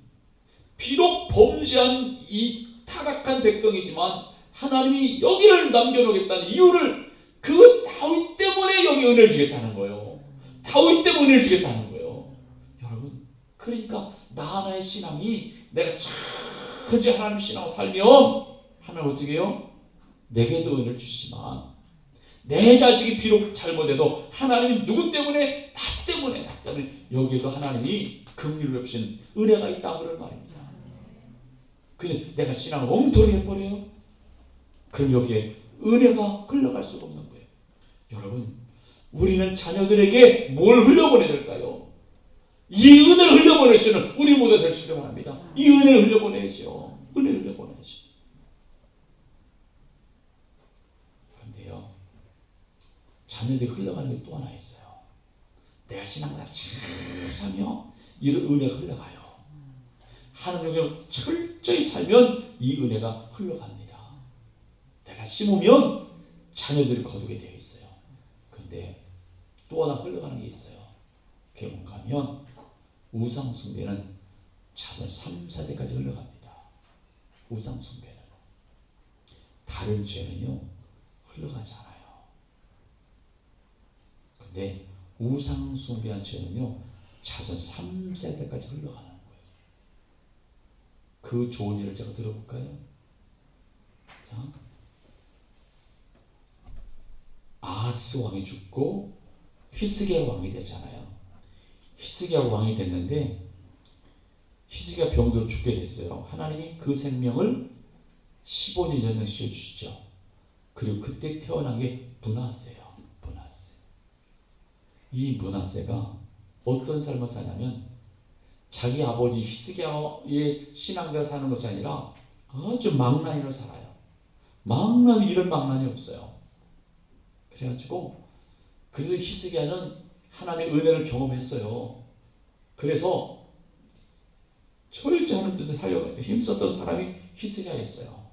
비록 범죄한 이 타락한 백성이지만 하나님이 여기를 남겨놓겠다는 이유를 그 다윗 때문에 여기 은혜를 주겠다는 거예요. 다윗 때문에 은혜를 주겠다는 거예요. 여러분 그러니까 나 하나의 신앙이 내가 천지 하나님 신앙을 살면 하나님 어떻게 해요? 내게도 은혜를 주시지만 내 자식이 비록 잘못해도 하나님이 누구 때문에 나 때문에 여기에도 하나님이 긍휼을 베푸신 은혜가 있다 그런 말입니다. 근데 내가 신앙을 엉터리 해버려요? 그럼 여기에 은혜가 흘러갈 수가 없는 거예요. 여러분 우리는 자녀들에게 뭘 흘려보내야 될까요? 이 은혜를 흘려보낼 수 있는 우리 모두가 될 수 있기를 바랍니다. 이 은혜를 흘려보내야죠. 은혜를 흘려보내야죠. 그런데요 자녀들이 흘러가는 게 또 하나 있어요. 내가 신앙생활 잘하며 이런 은혜가 흘러가요. 하나님으로 철저히 살면 이 은혜가 흘러갑니다. 내가 심으면 자녀들이 거두게 되어 있어요. 그런데 또 하나 흘러가는 게 있어요. 그게 뭔가 하면 우상숭배는 자손 3, 4대까지 흘러갑니다. 우상숭배는. 다른 죄는요 흘러가지 않아요. 그런데 우상숭배한 죄는요 자손 3, 4대까지 흘러가는 거예요. 그 좋은 일을 제가 들어볼까요? 자, 아하스 왕이 죽고 히스기야 왕이 되잖아요. 히스기야 왕이 됐는데 히스기야 병으로 죽게 됐어요. 하나님이 그 생명을 15년 연장시켜 주시죠. 그리고 그때 태어난 게 므낫세예요. 므낫세. 이 므낫세가 어떤 삶을 사냐면 자기 아버지 히스기야의 신앙대로 사는 것이 아니라 아주 망나니로 살아요. 망나니 이런 망나니 없어요. 그래가지고 그래도 히스기야는 하나님의 은혜를 경험했어요. 그래서 철저하는 뜻을 살려고 힘썼던 사람이 히스기야였어요.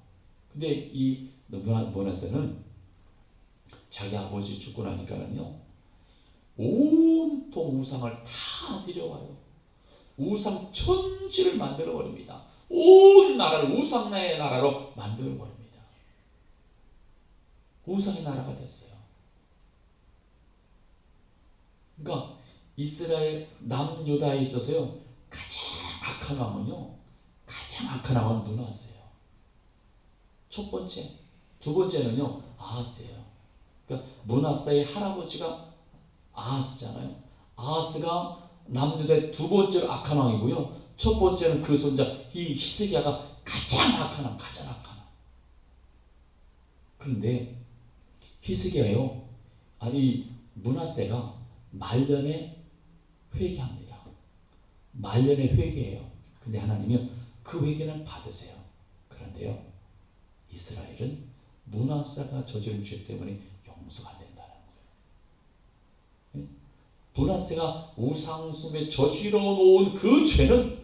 근데 이 므낫세는 자기 아버지 죽고 나니까는요 온통 우상을 다 데려와요. 우상 천지를 만들어 버립니다. 온 나라를 우상의 나라로 만들어 버립니다. 우상의 나라가 됐어요. 그러니까 이스라엘 남유다에 있어서요 가장 악한 왕은요 가장 악한 왕은 므낫세예요. 첫 번째, 두 번째는요 아하스예요. 그러니까 므낫세의 할아버지가 아하스잖아요. 아하스가 남유다의 두 번째로 악한 왕이고요. 첫 번째는 그 손자 이 히스기야가 가장 악한 왕, 가장 악한 왕. 그런데 히스기야요, 아니 므낫세가 말년에 회개합니다. 말년에 회개해요. 근데 하나님은 그 회개는 받으세요. 그런데요, 이스라엘은 므낫세가 저지른 죄 때문에 용서가 안 된다는 거예요. 므낫세가 우상숭배 저지러 놓은 그 죄는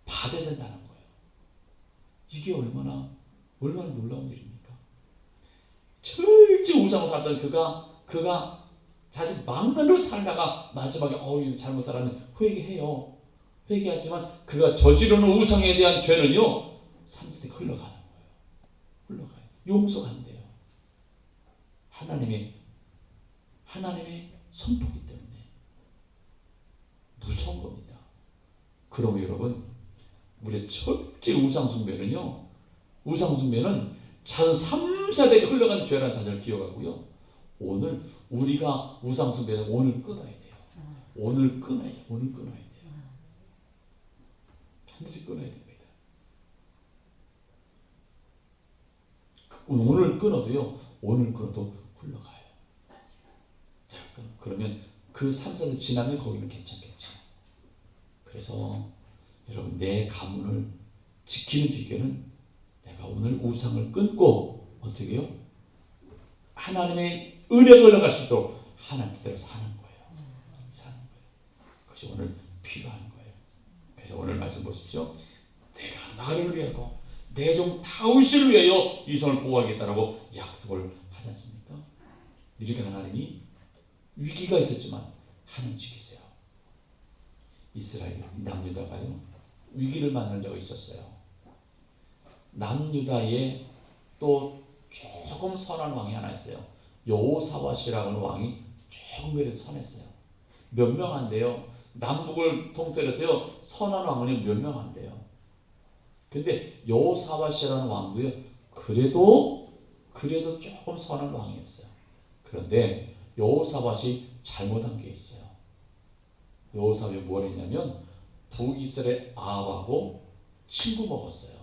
받아야 된다는 거예요. 이게 얼마나 놀라운 일입니까? 철저히 우상으로 살던 그가 자기 망나니로 살다가 마지막에 이거 잘못 살았네 회개해요. 회개하지만 그가 저지르는 우상에 대한 죄는요 3세대 흘러가는 거예요. 흘러가요. 용서가 안 돼요. 하나님의 선포기 때문에 무서운 겁니다. 그러면 여러분 우리의 철저히 우상숭배는 자손 3, 4대에 흘러가는 죄라는 사실을 기억하고요. 오늘 우리가 우상숭배는 오늘 끊어야 돼요. 오늘 끊어야 돼요. 반드시 끊어야 됩니다. 오늘 끊어도 흘러가요. 자, 그러면 그 3, 4대 지나면 거기는 괜찮겠죠. 그래서 여러분 내 가문을 지키는 비결은 내가 오늘 우상을 끊고 어떻게 해요? 하나님의 은혜가 올라갈 수 있도록 하나님 그대로 사는 거예요. 그것이 오늘 필요한 거예요. 그래서 오늘 말씀 보십시오. 내가 나를 위하고 내 종 다윗을 위하여 이 성을 보호하겠다라고 약속을 하지 않습니까? 이렇게 하나님이 위기가 있었지만 하나님 지키세요. 이스라엘 남유다가요 위기를 만난 적이 있었어요. 남유다에 또 조금 선한 왕이 하나 있어요. 여호사밧이라는 왕이 조금 그래도 선했어요. 몇 명 안 돼요. 남북을 통틀어서요 선한 왕은 몇 명 안 돼요. 근데 여호사밧이라는 왕도요 그래도 조금 선한 왕이었어요. 그런데 여호사밧이 잘못한 게 있어요. 여호사밧이 뭘 했냐면 북이스라엘 아합하고 친구 먹었어요.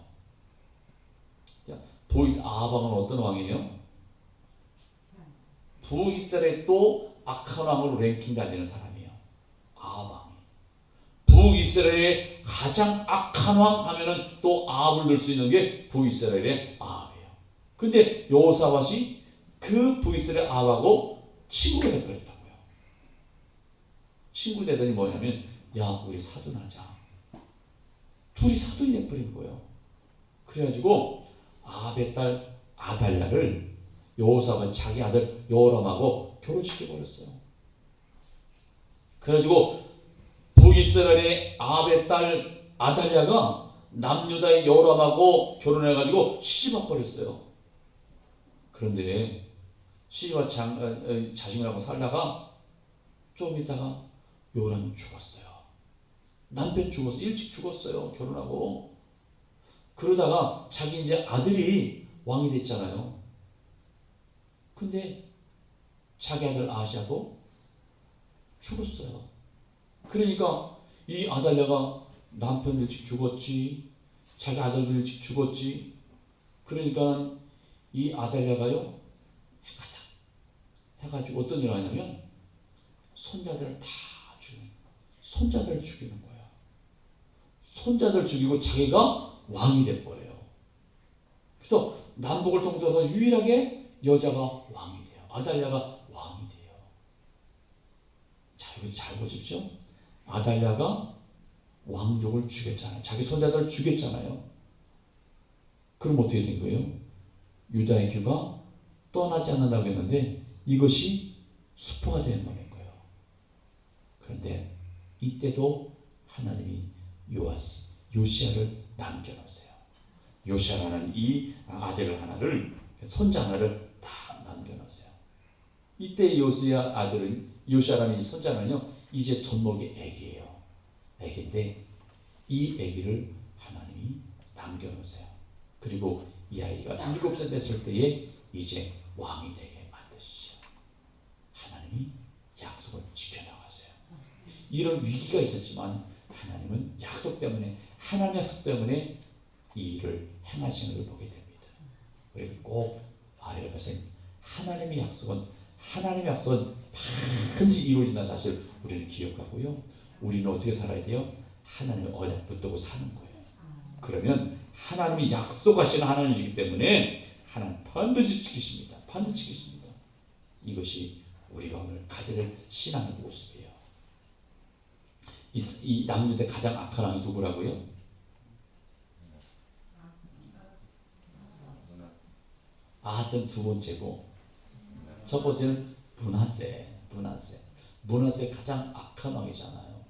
아합은 어떤 왕이에요? 북이스라엘에 또 악한 왕으로 랭킹 달리는 사람이에요. 아합 왕이. 북이스라엘의 가장 악한 왕 하면은 또 아합을 들 수 있는 게 북이스라엘의 아합이에요. 근데 여호사밧이 그 북이스라엘 아합하고 친구가 돼버렸다고요. 친구 되더니 뭐냐면 야 우리 사돈하자. 둘이 사돈이 돼버린 거예요. 그래가지고 아합의 딸 아달랴를 여호사밧 자기 아들 여호람하고 결혼시켜버렸어요. 그래가지고 북이스라엘의 아합의 딸 아달랴가 남유다의 여호람하고 결혼해가지고 시집와 버렸어요. 그런데 시집와 자식이라고 살다가 좀 있다가 여호람이 죽었어요. 남편 죽었어요. 일찍 죽었어요. 결혼하고. 그러다가 자기 이제 아들이 왕이 됐잖아요. 근데 자기 아들 아하시아도 죽었어요. 그러니까 이 아달랴가 남편 일찍 죽었지, 자기 아들도 일찍 죽었지. 그러니까 이 아달랴가요 해가지고 어떤 일을 하냐면 손자들을 다 손자들 죽이는 거예요. 손자들 죽이고 자기가 왕이 돼버려요. 그래서 남북을 통틀어서 유일하게 여자가 왕이 돼요. 아달랴가 왕이 돼요. 자, 여기 잘 보십시오. 아달랴가 왕족을 죽였잖아요. 자기 손자들을 죽였잖아요. 그럼 어떻게 된 거예요? 유다의 교가 떠나지 않는다고 했는데 이것이 수포가 되어버린 거예요. 그런데 이때도 하나님이 요시야를 남겨놓으세요. 요시야라는 이 아들 하나를 손자 하나를 다 남겨놓으세요. 이때 요시야 아들은 요시야라는 이 손자는요 이제 젖먹이 애기예요. 애기인데 이 애기를 하나님이 남겨놓으세요. 그리고 이 아이가 7살 됐을 때에 이제 왕이 되게 만드시죠. 하나님이 약속을 지켜나가세요. 이런 위기가 있었지만 하나님은 약속 때문에 하나님 약속 때문에 이 일을 행하시는 걸 보게 됩니다. 우리가 꼭 알아야 할 것은 하나님의 약속은 반드시 이루어진다는 사실 우리는 기억하고요. 우리는 어떻게 살아야 돼요? 하나님의 언약 붙들고 사는 거예요. 그러면 하나님이 약속하시는 하나님이시기 때문에 하나님 반드시 지키십니다. 반드시 지키십니다. 이것이 우리가 오늘 가져야 될 신앙의 모습이에요. 이 남유대 가장 악한 왕이 누구라고요? 아하스는 두 번째고 첫 번째는 므낫세 가장 악한 왕이잖아요.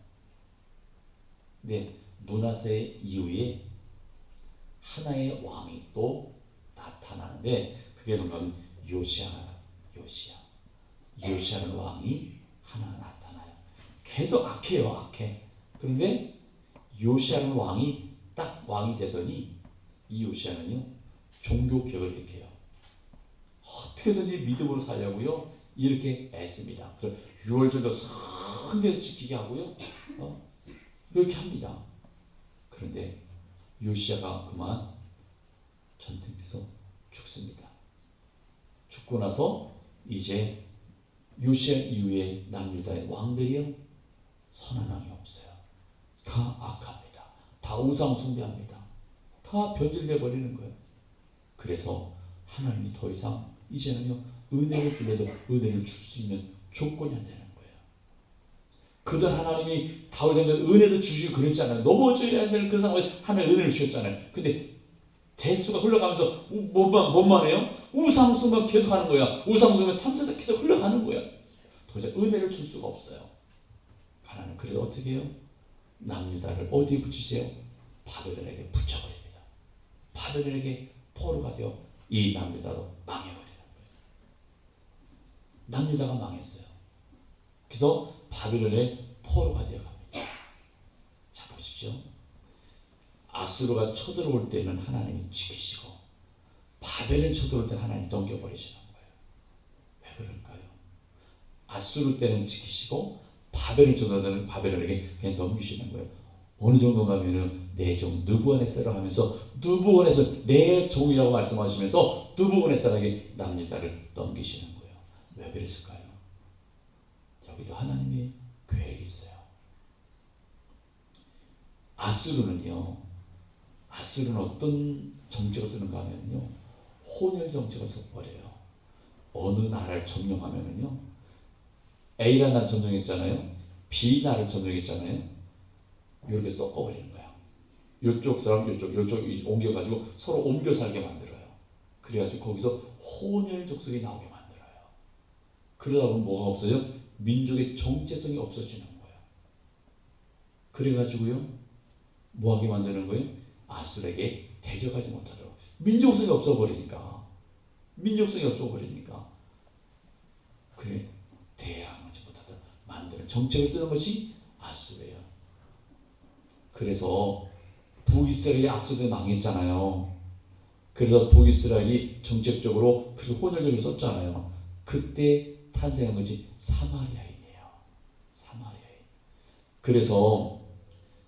근데 므낫세 이후에 하나의 왕이 또 나타나는데 그게 뭔가 요시야라는 왕이 하나 나타나요. 걔도 악해요. 악해. 그런데 요시야라는 왕이 딱 왕이 되더니 이 요시야는요 종교개혁을 일으켜요. 어떻게든지 믿음으로 살려고요 이렇게 애씁니다. 그래서 유월절도 성결 지키게 하고요 그렇게 합니다. 그런데 요시야가 그만 전쟁에서 죽습니다. 죽고 나서 이제 요시야 이후에 남유다의 왕들이요 선한 왕이 없어요. 다 악합니다. 다 우상 숭배합니다. 다 변질돼 버리는 거예요. 그래서 하나님이 더 이상 이제는요 은혜를 주려도 은혜를 줄 수 있는 조건이 안 되는 거예요. 그들 하나님이 다윗에게 은혜도 주시고 그랬잖아요. 넘어져야 될 그런 상황에 하나님 은혜를 주셨잖아요. 근데 대수가 흘러가면서 뭔만 해요? 우상숭배만 계속 하는 거야. 우상숭배 3세대 계속 흘러가는 거야. 도저히 은혜를 줄 수가 없어요. 하나님 그래도 어떻게 해요? 남유다를 어디에 붙이세요? 바벨론에게 붙여버립니다. 바벨론에게 포로가 되어 이 남유다도 망해버리는 거예요. 남유다가 망했어요. 그래서 바벨론의 포로가 되어갑니다. 자 보십시오. 아수르가 쳐들어올 때는 하나님이 지키시고 바벨론 쳐들어올 때는 하나님이 넘겨버리시는 거예요. 왜 그럴까요? 아수르 때는 지키시고 바벨론 쳐들어올 때는 바벨론에게 그냥 넘기시는 거예요. 어느 정도가 하면은 내 종 느부갓네살을 하면서 느부갓네살 내 종이라고 말씀하시면서 느부갓네살에게 남유다를 넘기시는 거예요. 왜 그랬을까요? 여기도 하나님의 계획이 있어요. 아수르는 어떤 정책을 쓰는가 하면요, 혼혈 정책을 써버려요. 어느 나라를 점령하면은요, A라는 나라를 점령했잖아요. B 나라를 점령했잖아요. 이렇게 섞어버리는 거야. 이쪽 사람 이쪽 옮겨가지고 서로 옮겨 살게 만들어요. 그래가지고 거기서 혼혈 족속이 나오게 만들어요. 그러다 보면 뭐가 없어요? 민족의 정체성이 없어지는 거예요. 그래가지고요, 뭐하게 만드는 거예요? 아수르에게 대적하지 못하도록. 민족성이 없어버리니까. 그래, 대항하지 못하도록 만드는 정책을 쓰는 것이 아수르예요. 그래서 북이스라엘이 아수르에 망했잖아요. 그래서 북이스라엘이 정책적으로 그 혼혈적을 썼잖아요. 그때 탄생한 것이 사마리아인이에요. 사마리아인. 그래서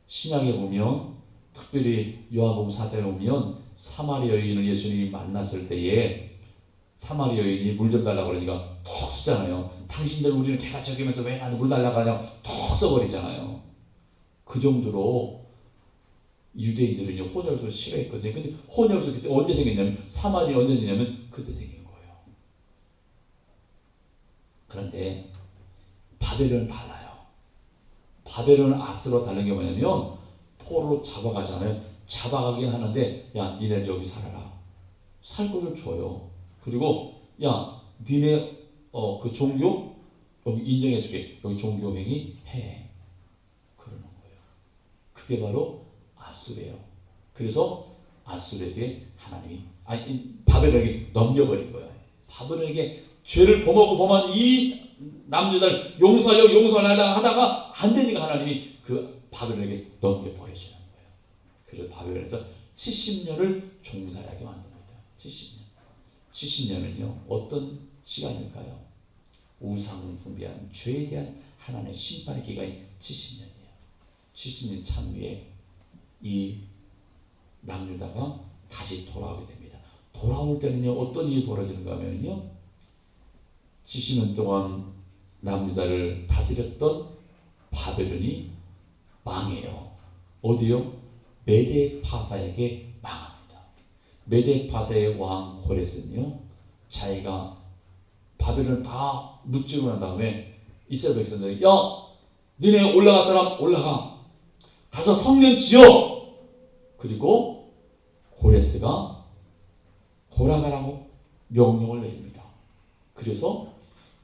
신약에 보면 특별히 요한복음 4장에 보면 사마리아 여인을 예수님이 만났을 때에 사마리아 여인이 물 좀 달라고 그러니까 톡 쓰잖아요. 당신들 우리는 개같이 여기면서 왜 나한테 물 달라고 하냐고 톡 써버리잖아요. 그 정도로 유대인들은 혼혈을 싫어했거든요. 근데 혼혈을 그때 언제 생겼냐면, 사마리아 언제 생겼냐면 그때 생긴 거예요. 그런데 바벨론은 달라요. 바벨론은 아수르와 다른 게 뭐냐면 포로로 잡아가잖아요. 잡아가긴 하는데 야 니네 여기 살아라. 살 곳을 줘요. 그리고 야 니네 그 종교 여기 인정해주게. 여기 종교행위 해. 그러는 거예요. 그게 바로 아수르예요. 그래서 아수르에게 하나님이 바벨론에게 넘겨버린 거예요. 바벨론에게 죄를 범한 이 남유다를 용서하려고 하다가 안 되니까 하나님이 그 바벨론에게 넘겨버리시는 거예요. 그래서 바벨론에서 70년을 종살이하게 만듭니다. 70년은요 어떤 시간일까요? 우상 숭배한 죄에 대한 하나님의 심판의 기간이 70년이에요. 70년 참후에 이 남유다가 다시 돌아오게 됩니다. 돌아올 때는요 어떤 일이 벌어지는가 하면요 70년 동안 남유다를 다스렸던 바벨론이 망해요. 어디요? 메데파사에게 망합니다. 메데파사의 왕 고레스는요 자기가 바벨론 다 무찌르고 난 다음에 이스라엘 백성들이 야 너네 올라갈 사람 올라가 가서 성전 지어. 그리고 고레스가 돌아가라고 명령을 내립니다. 그래서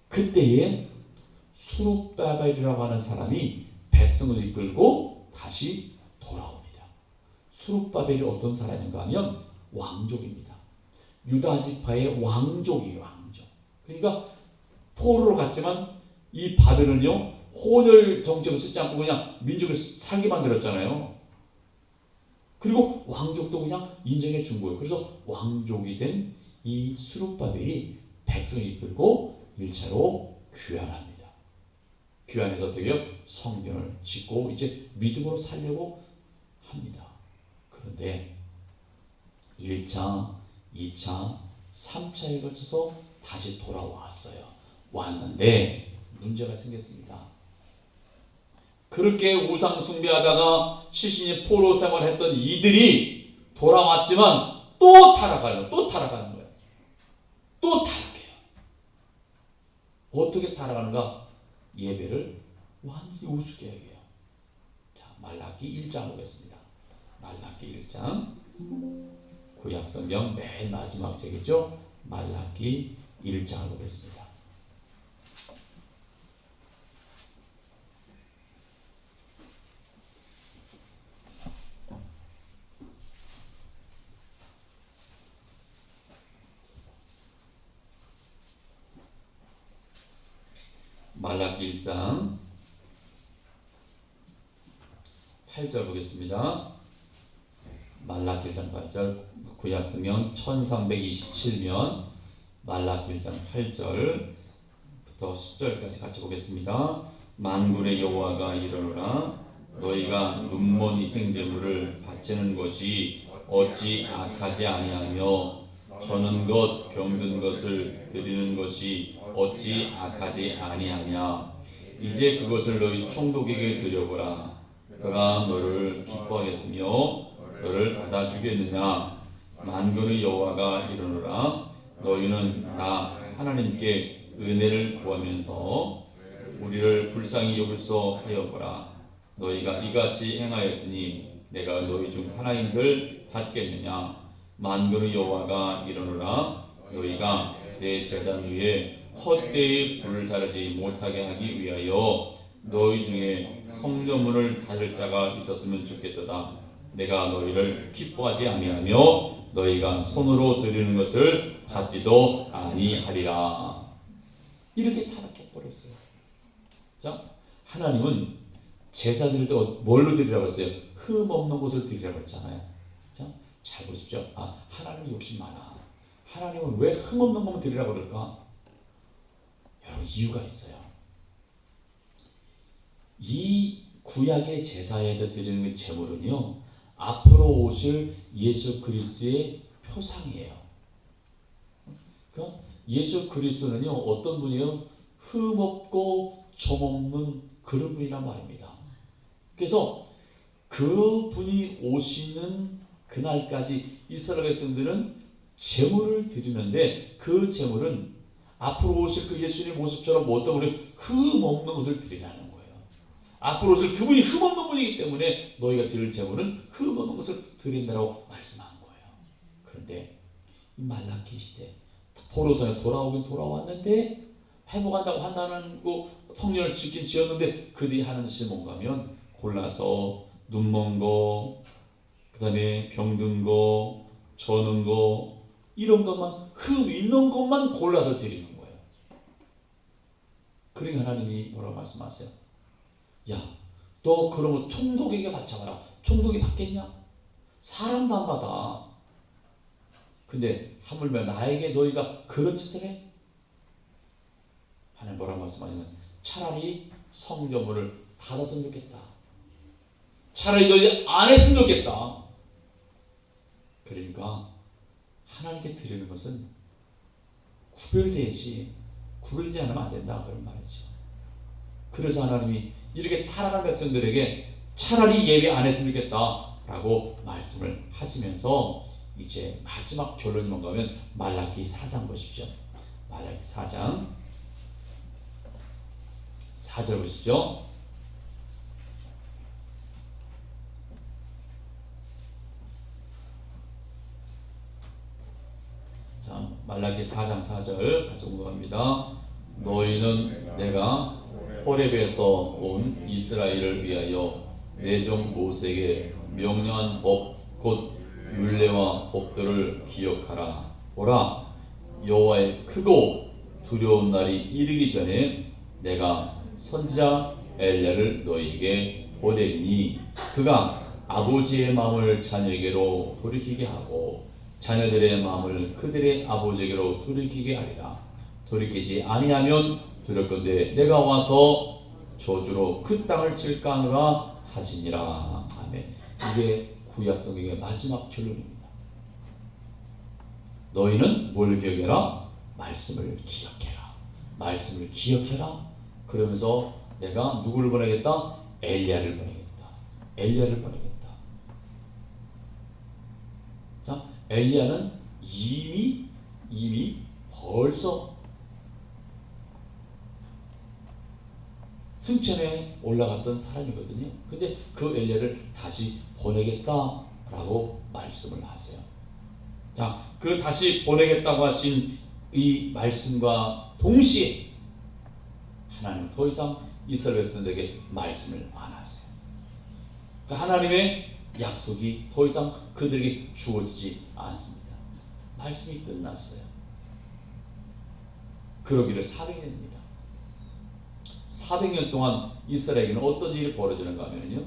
그때에 수룹바벨이라고 하는 사람이 백성을 이끌고 다시 돌아옵니다. 수룹바벨이 어떤 사람인가 하면 왕족입니다. 유다 지파의 왕족이에요. 왕족. 그러니까 포로로 갔지만 이 바벨은요 혼혈 정책을 쓰지 않고 그냥 민족을 살게 만들었잖아요. 그리고 왕족도 그냥 인정해 준 거예요. 그래서 왕족이 된 이 수룹바벨이 백성을 이끌고 1차로 귀환합니다. 귀환해서 어떻게 해요? 성전을 짓고 이제 믿음으로 살려고 합니다. 그런데 1차, 2차, 3차에 걸쳐서 다시 돌아왔어요. 왔는데 문제가 생겼습니다. 그렇게 우상 숭배하다가 70년 포로 생활했던 이들이 돌아왔지만 또 타락하는 거예요. 또 타락해요. 어떻게 타락하는가? 예배를 완전히 우스개역이에요. 자, 말라기 1장 보겠습니다. 말라기 1장 구약성경 맨 마지막 책이죠. 말라기 1장을 보겠습니다. 말라기 1장 8절 보겠습니다. 말라기 1장 8절 구약성경 1327면 말라기 1장 8절부터 10절까지 같이 보겠습니다. 만군의 여호와가 이르노라 너희가 눈먼 희생제물을 바치는 것이 어찌 악하지 아니하며 저는 것 병든 것을 드리는 것이 어찌 악하지 아니하냐. 이제 그것을 너희 총독에게 드려보라. 그가 너를 기뻐하겠으며 너를 받아주겠느냐. 만군의 여호와가 이르노라 너희는 나 하나님께 은혜를 구하면서 우리를 불쌍히 여기소 하여보라. 너희가 이같이 행하였으니 내가 너희 중 하나인들 받겠느냐. 만군의 여호와가 이르노라 너희가 내 제단 위에 헛되이 불을 사르지 못하게 하기 위하여 너희 중에 성전문을 닫을 자가 있었으면 좋겠도다. 내가 너희를 기뻐하지 아니하며 너희가 손으로 드리는 것을 받지도 아니하리라. 이렇게 타락해 버렸어요. 자, 하나님은 제사 드릴 때 뭘로 드리라고 했어요? 흠 없는 것을 드리라고 했잖아요. 자, 잘 보십시오. 하나님은 욕심 많아. 하나님은 왜 흠 없는 것만 드리라고 그럴까? 여러분, 이유가 있어요. 이 구약의 제사에다 드리는 제물은요, 앞으로 오실 예수 그리스도의 표상이에요. 그러니까 예수 그리스도는요, 어떤 분이에요? 흠 없고 점 없는 그런 분이란 말입니다. 그래서 그 분이 오시는 그날까지 이스라엘 백성들은 제물을 드리는데 그 제물은 앞으로 오실 그 예수님의 모습처럼 어떤 분이 흠 없는 것을 드리라는 거예요. 앞으로 오실 그분이 흠 없는 분이기 때문에 너희가 드릴 제물은 흠 없는 것을 드린다고 말씀한 거예요. 그런데 이 말라기 시대 포로선에 돌아오긴 돌아왔는데 회복한다고 한다는 거 성전을 짓긴 지었는데 그들이 하는 짓이 뭔가 하면 골라서 눈먼 거, 그 다음에 병든 거, 저는 거 이런 것만 흠 있는 것만 골라서 드리는 거예요. 그러니까 하나님이 뭐라고 말씀하세요? 야, 너 그러면 총독에게 바쳐봐라. 총독이 받겠냐? 사람도 안 받아. 근데 하물며 나에게 너희가 그런 짓을 해? 하나님 뭐라고 말씀하냐면 차라리 성전문을 닫았으면 좋겠다. 차라리 너희 안 했으면 좋겠다. 그러니까 하나님께 드리는 것은 구별되지, 구별되지 않으면 안 된다 그런 말이죠. 그래서 하나님이 이렇게 타락한 백성들에게 차라리 예배 안 했으면 좋겠다 라고 말씀을 하시면서 이제 마지막 결론이 뭔가 하면 말라기 4장 보십시오. 말라기 4장 4절 보십시오. 자, 말라기 4장 4절 같이 공부합니다. 너희는 내가 호렙에서 온 이스라엘을 위하여 내 종 모세에게 명령한 법 곧 율례와 법들을 기억하라. 보라, 여호와의 크고 두려운 날이 이르기 전에 내가 선지자 엘리야를 너희에게 보내리니 그가 아버지의 마음을 자녀에게로 돌이키게 하고 자녀들의 마음을 그들의 아버지에게로 돌이키게 하리라. 돌이키지 아니하면 두렵건대 내가 와서 저주로 그 땅을 칠까 하노라 하시니라. 아멘. 이게 구약성경의 마지막 결론입니다. 너희는 뭘 기억해라? 말씀을 기억해라. 말씀을 기억해라. 그러면서 내가 누구를 보내겠다? 엘리야를 보내겠다. 엘리야를 보내겠다. 자, 엘리야는 이미 벌써 승천에 올라갔던 사람이거든요. 근데 그 엘리야를 다시 보내겠다라고 말씀을 하세요. 자, 그 다시 보내겠다고 하신 이 말씀과 동시에 하나님은 더 이상 이스라엘 백성들에게 말씀을 안 하세요. 그러니까 하나님의 약속이 더 이상 그들에게 주어지지 않습니다. 말씀이 끝났어요. 그러기를 400년입니다. 400년 동안 이스라엘에게는 어떤 일이 벌어지는가 하면요,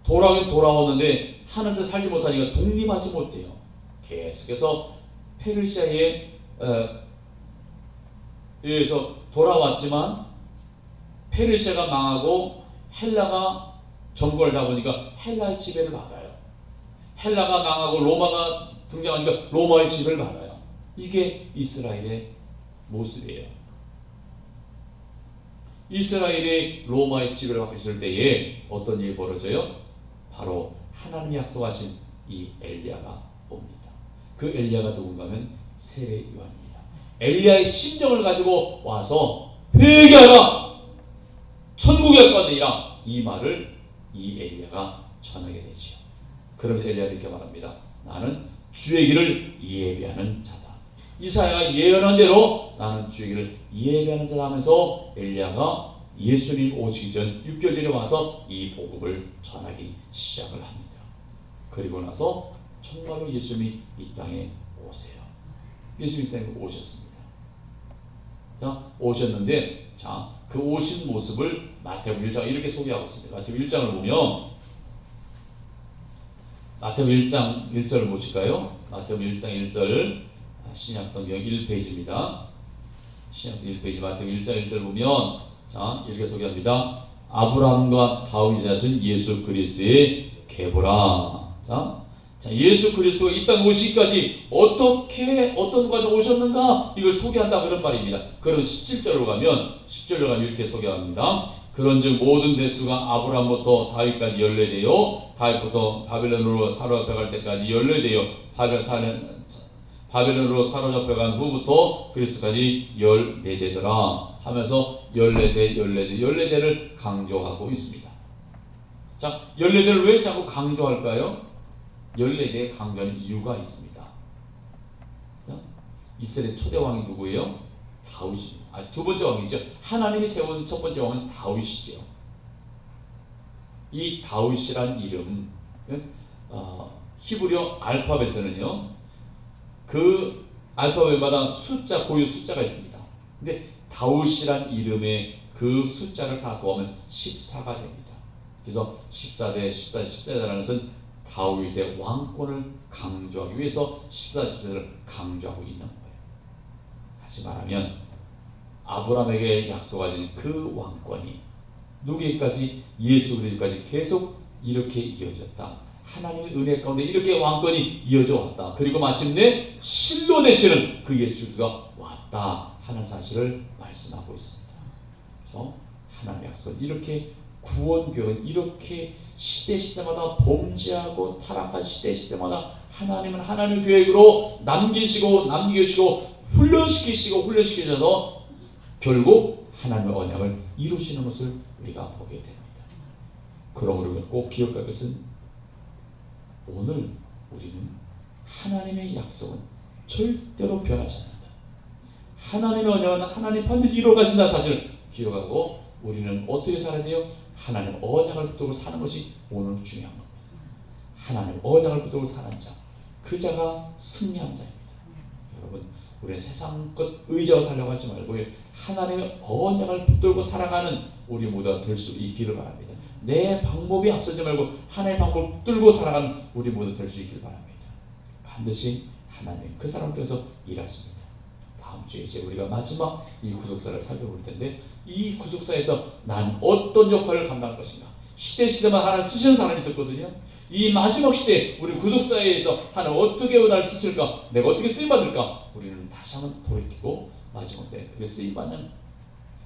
돌아오긴 돌아오는데 하나님께서 살지 못하니까 독립하지 못해요. 계속해서 페르시아에 의해서 돌아왔지만 페르시아가 망하고 헬라가 정권을 잡으니까 헬라의 지배를 받아요. 헬라가 망하고 로마가 등장하니까 로마의 지배를 받아요. 이게 이스라엘의 모습이에요. 이스라엘이 로마의 지배를 받고 있을 때에 어떤 일이 벌어져요? 바로 하나님이 약속하신 이 엘리야가 옵니다. 그 엘리야가 누군가 하면 세례 요한입니다. 엘리야의 심정을 가지고 와서 회개하라! 천국에 가느니라! 이 말을 이 엘리야가 전하게 되죠. 그러면 엘리야는 이렇게 말합니다. 나는 주의 길을 예비하는 자다. 이사야가 예언한 대로 나는 주의 길을 예비하는 자다 하면서 엘리야가 예수님 오시기 전 6개월 전에 와서 이 복음을 전하기 시작을 합니다. 그리고 나서 정말로 예수님이 이 땅에 오세요. 예수님이 이 땅에 오셨습니다. 자, 오셨는데, 자, 그 오신 모습을 마태복음 1장 이렇게 소개하고 있습니다. 마태복음 1장을 보면, 마태복음 1장 1절을 보실까요? 마태복음 1장 1절, 신약성경 1페이지입니다. 신약성경 1페이지 마태복음 1장 1절 보면, 자, 이렇게 소개합니다. 아브라함과 다윗의 자손 예수 그리스도의 계보라. 자, 예수 그리스도가 이 땅에 오시기까지 어떻게 어떤 과정 오셨는가 이걸 소개한다 그런 말입니다. 그럼 17절로 가면 이렇게 소개합니다. 그런즉 모든 대수가 아브라함부터 다윗까지 14대요 다윗부터 바벨론으로 사로잡혀갈 때까지 14대요 바벨론으로 사로잡혀간 후부터 그리스도까지 14대더라 하면서 14대를 강조하고 있습니다. 자, 14대를 왜 자꾸 강조할까요? 14대의 강조하는 이유가 있습니다. 자, 이스라엘 초대 왕이 누구예요? 다윗입니다. 두 번째 왕이죠. 하나님이 세운 첫 번째 왕은 다윗이죠. 이 다윗이란 이름, 히브리어 알파벳에는요, 그 알파벳마다 고유 숫자가 있습니다. 근데 다윗이란 이름의 그 숫자를 다 더하면 14가 됩니다. 그래서 14대라는 것은 다윗의 왕권을 강조하기 위해서 14를 강조하고 있는 거예요. 다시 말하면 아브라함에게 약속하신 그 왕권이 누구에게까지? 예수 그리스도까지 계속 이렇게 이어졌다. 하나님의 은혜 가운데 이렇게 왕권이 이어져 왔다. 그리고 마침내 실로 되시는 그 예수 그리스도가 왔다 하는 사실을 말씀하고 있습니다. 그래서 하나님의 약속은 이렇게 구원교회는 이렇게 시대마다 범죄하고 타락한 시대마다 하나님은 하나님의 계획으로 남기시고 훈련시키셔서 결국 하나님의 언약을 이루시는 것을 우리가 보게 됩니다. 그러므로 꼭 기억할 것은 오늘 우리는 하나님의 약속은 절대로 변하지 않는다. 하나님의 언약은 하나님 반드시 이루어 가신다는 사실을 기억하고 우리는 어떻게 살아야 돼요? 하나님 언약을 붙들고 사는 것이 오늘 중요한 겁니다. 하나님 언약을 붙들고 사는 자, 그 자가 승리한 자입니다. 여러분, 우리는 세상 것 의지하고 살려고 하지 말고 하나님의 언약을 붙들고 살아가는 우리 모두가 될 수 있기를 바랍니다. 내 방법이 앞서지 말고 하나님의 방법을 붙들고 살아가는 우리 모두 될 수 있기를 바랍니다. 반드시 하나님이 그 사람 통해서 일하십니다. 다음 주에 이제 우리가 마지막 이 구속사를 살펴볼 텐데, 이 구속사에서 난 어떤 역할을 감당할 것인가? 시대마다 하나님 쓰시는 사람이 있었거든요. 이 마지막 시대에 우리 구속사에서 하나님 어떻게 나를 쓰실까? 내가 어떻게 쓰임받을까? 우리는 다시 한번 돌이키고 마지막 때 그래 쓰임받는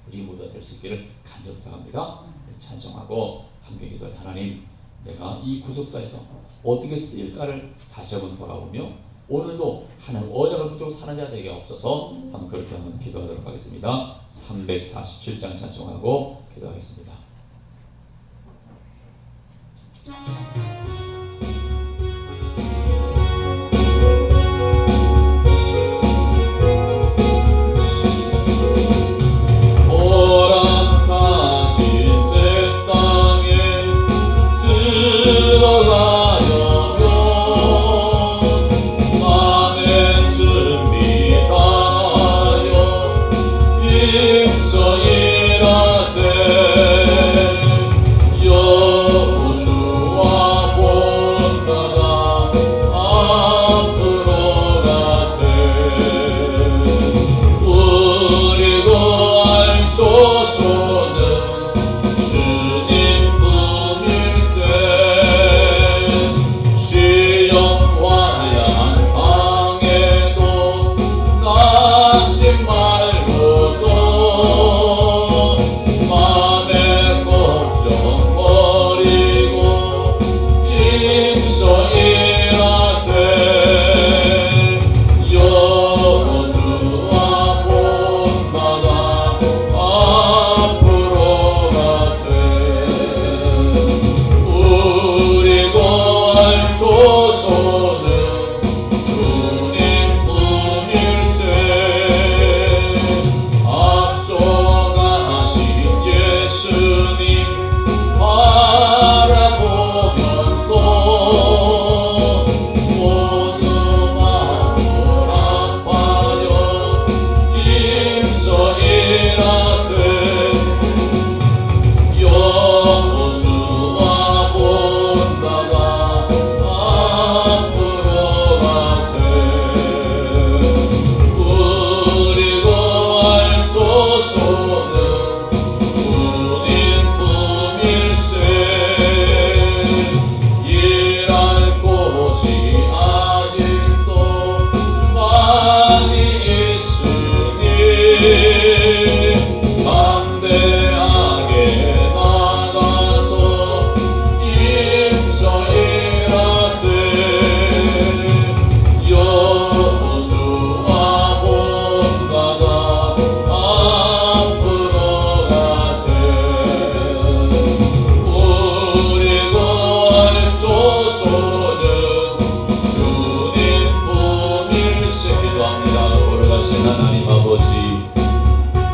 우리 모두가 될 수 있기를 간절히 부탁합니다. 찬송하고 함께 기도할 하나님, 내가 이 구속사에서 어떻게 쓰일까를 다시 한번 돌아보며 오늘도 하나님 언약을 붙들고 사는 자 되게 없어서 한번 그렇게 한번 기도하도록 하겠습니다. 347장 찬송하고 기도하겠습니다.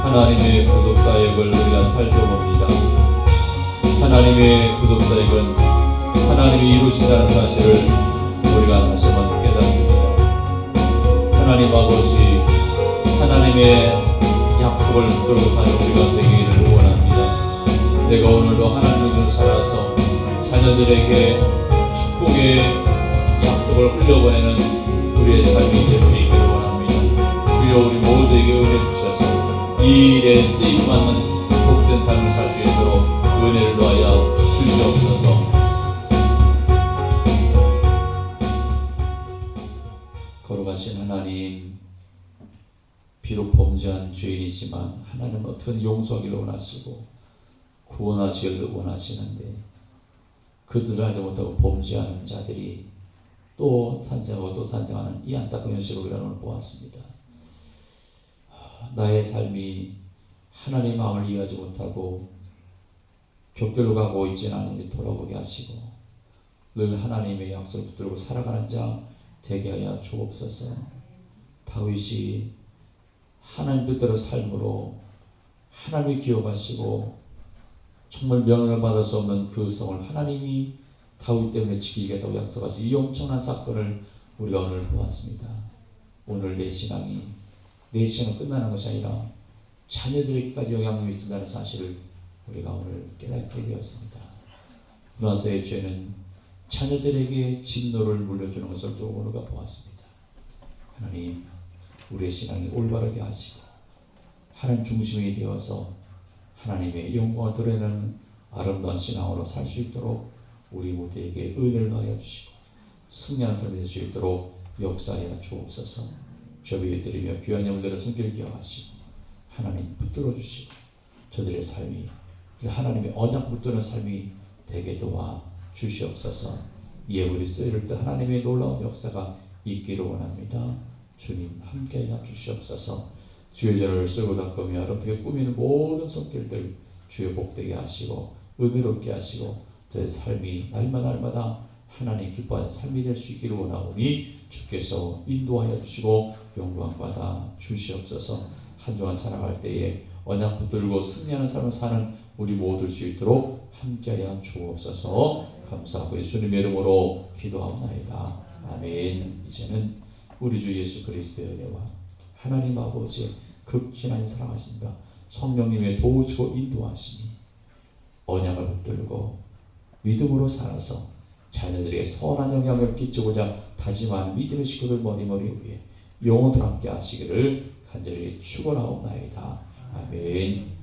하나님의 구속사역을 우리가 살펴봅니다. 하나님의 구속사역은 하나님이 이루신다는 사실을 우리가 다시 한번 깨닫습니다. 하나님 아버지, 하나님의 약속을 붙들고 사는 우리가 되기를 원합니다. 내가 오늘도 하나님을 살아서 자녀들에게 축복의 약속을 흘려보내는 우리의 삶이 될 수 있기를 원합니다. 주여, 우리 모두에게 은혜 주셔서 이 일에 쓰임받는 복된 삶을 살 수 있도록 은혜를 놓아여 주시옵소서. 거룩하신 하나님, 비록 범죄한 죄인이지만 하나님은 어떻게 용서하기를 원하시고 구원하시기를 원하시는데, 그들을 알지 못하고 범죄하는 자들이 또 탄생하고 또 탄생하는 이 안타까운 현실을 우리가 오늘 보았습니다. 나의 삶이 하나님의 마음을 이해하지 못하고 격결로 가고 있지는 않은지 돌아보게 하시고 늘 하나님의 약속을 붙들고 살아가는 자 되게 하여 주옵소서. 다윗이 하나님 뜻대로 삶으로 하나님이 기억하시고 정말 명령을 받을 수 없는 그 성을 하나님이 다윗 때문에 지키겠다고 약속하신 이 엄청난 사건을 우리가 오늘 보았습니다. 오늘 내 신앙이 내 시간은 끝나는 것이 아니라 자녀들에게까지 영향을 미친다는 사실을 우리가 오늘 깨닫게 되었습니다. 문화사의 죄는 자녀들에게 진노를 물려주는 것을 또 우리가 보았습니다. 하나님, 우리의 신앙이 올바르게 하시고 하나님 중심이 되어서 하나님의 영광을 드러내는 아름다운 신앙으로 살 수 있도록 우리 모두에게 은혜를 더하여 주시고 승리한 삶이 될 수 있도록 역사하여 주옵소서. 저비에 드리며 귀한 영들의 손길을 기억하시고 하나님 붙들어 주시고 저들의 삶이 하나님의 언약 붙드는 삶이 되게 도와 주시옵소서. 이에 우리 쓰일 때 하나님의 놀라운 역사가 있기를 원합니다. 주님 함께하여 주시옵소서. 주의 전을 쓸고 닦으며 어떻게 꾸미는 모든 손길들 주의 복되게 하시고 은혜롭게 하시고 저의 삶이 날마다 하나님 기뻐하는 삶이 될 수 있기를 원하오니 주께서 인도하여 주시고 영광 받아 주시옵소서. 한 주간 살아갈 때에 언약 붙들고 승리하는 삶을 사는 우리 모두 될 수 있도록 함께하여 주옵소서. 감사하고 예수님의 이름으로 기도하옵나이다. 아멘. 이제는 우리 주 예수 그리스도의 은혜와 하나님 아버지의 극진한 사랑하심과 성령님의 도우시고 인도하심이 언약을 붙들고 믿음으로 살아서 자녀들에게 선한 영향을 끼치고자 다짐하는 믿음의 식구들 머리머리 위에 영원토록 함께 하시기를 간절히 축원하옵나이다. 아멘.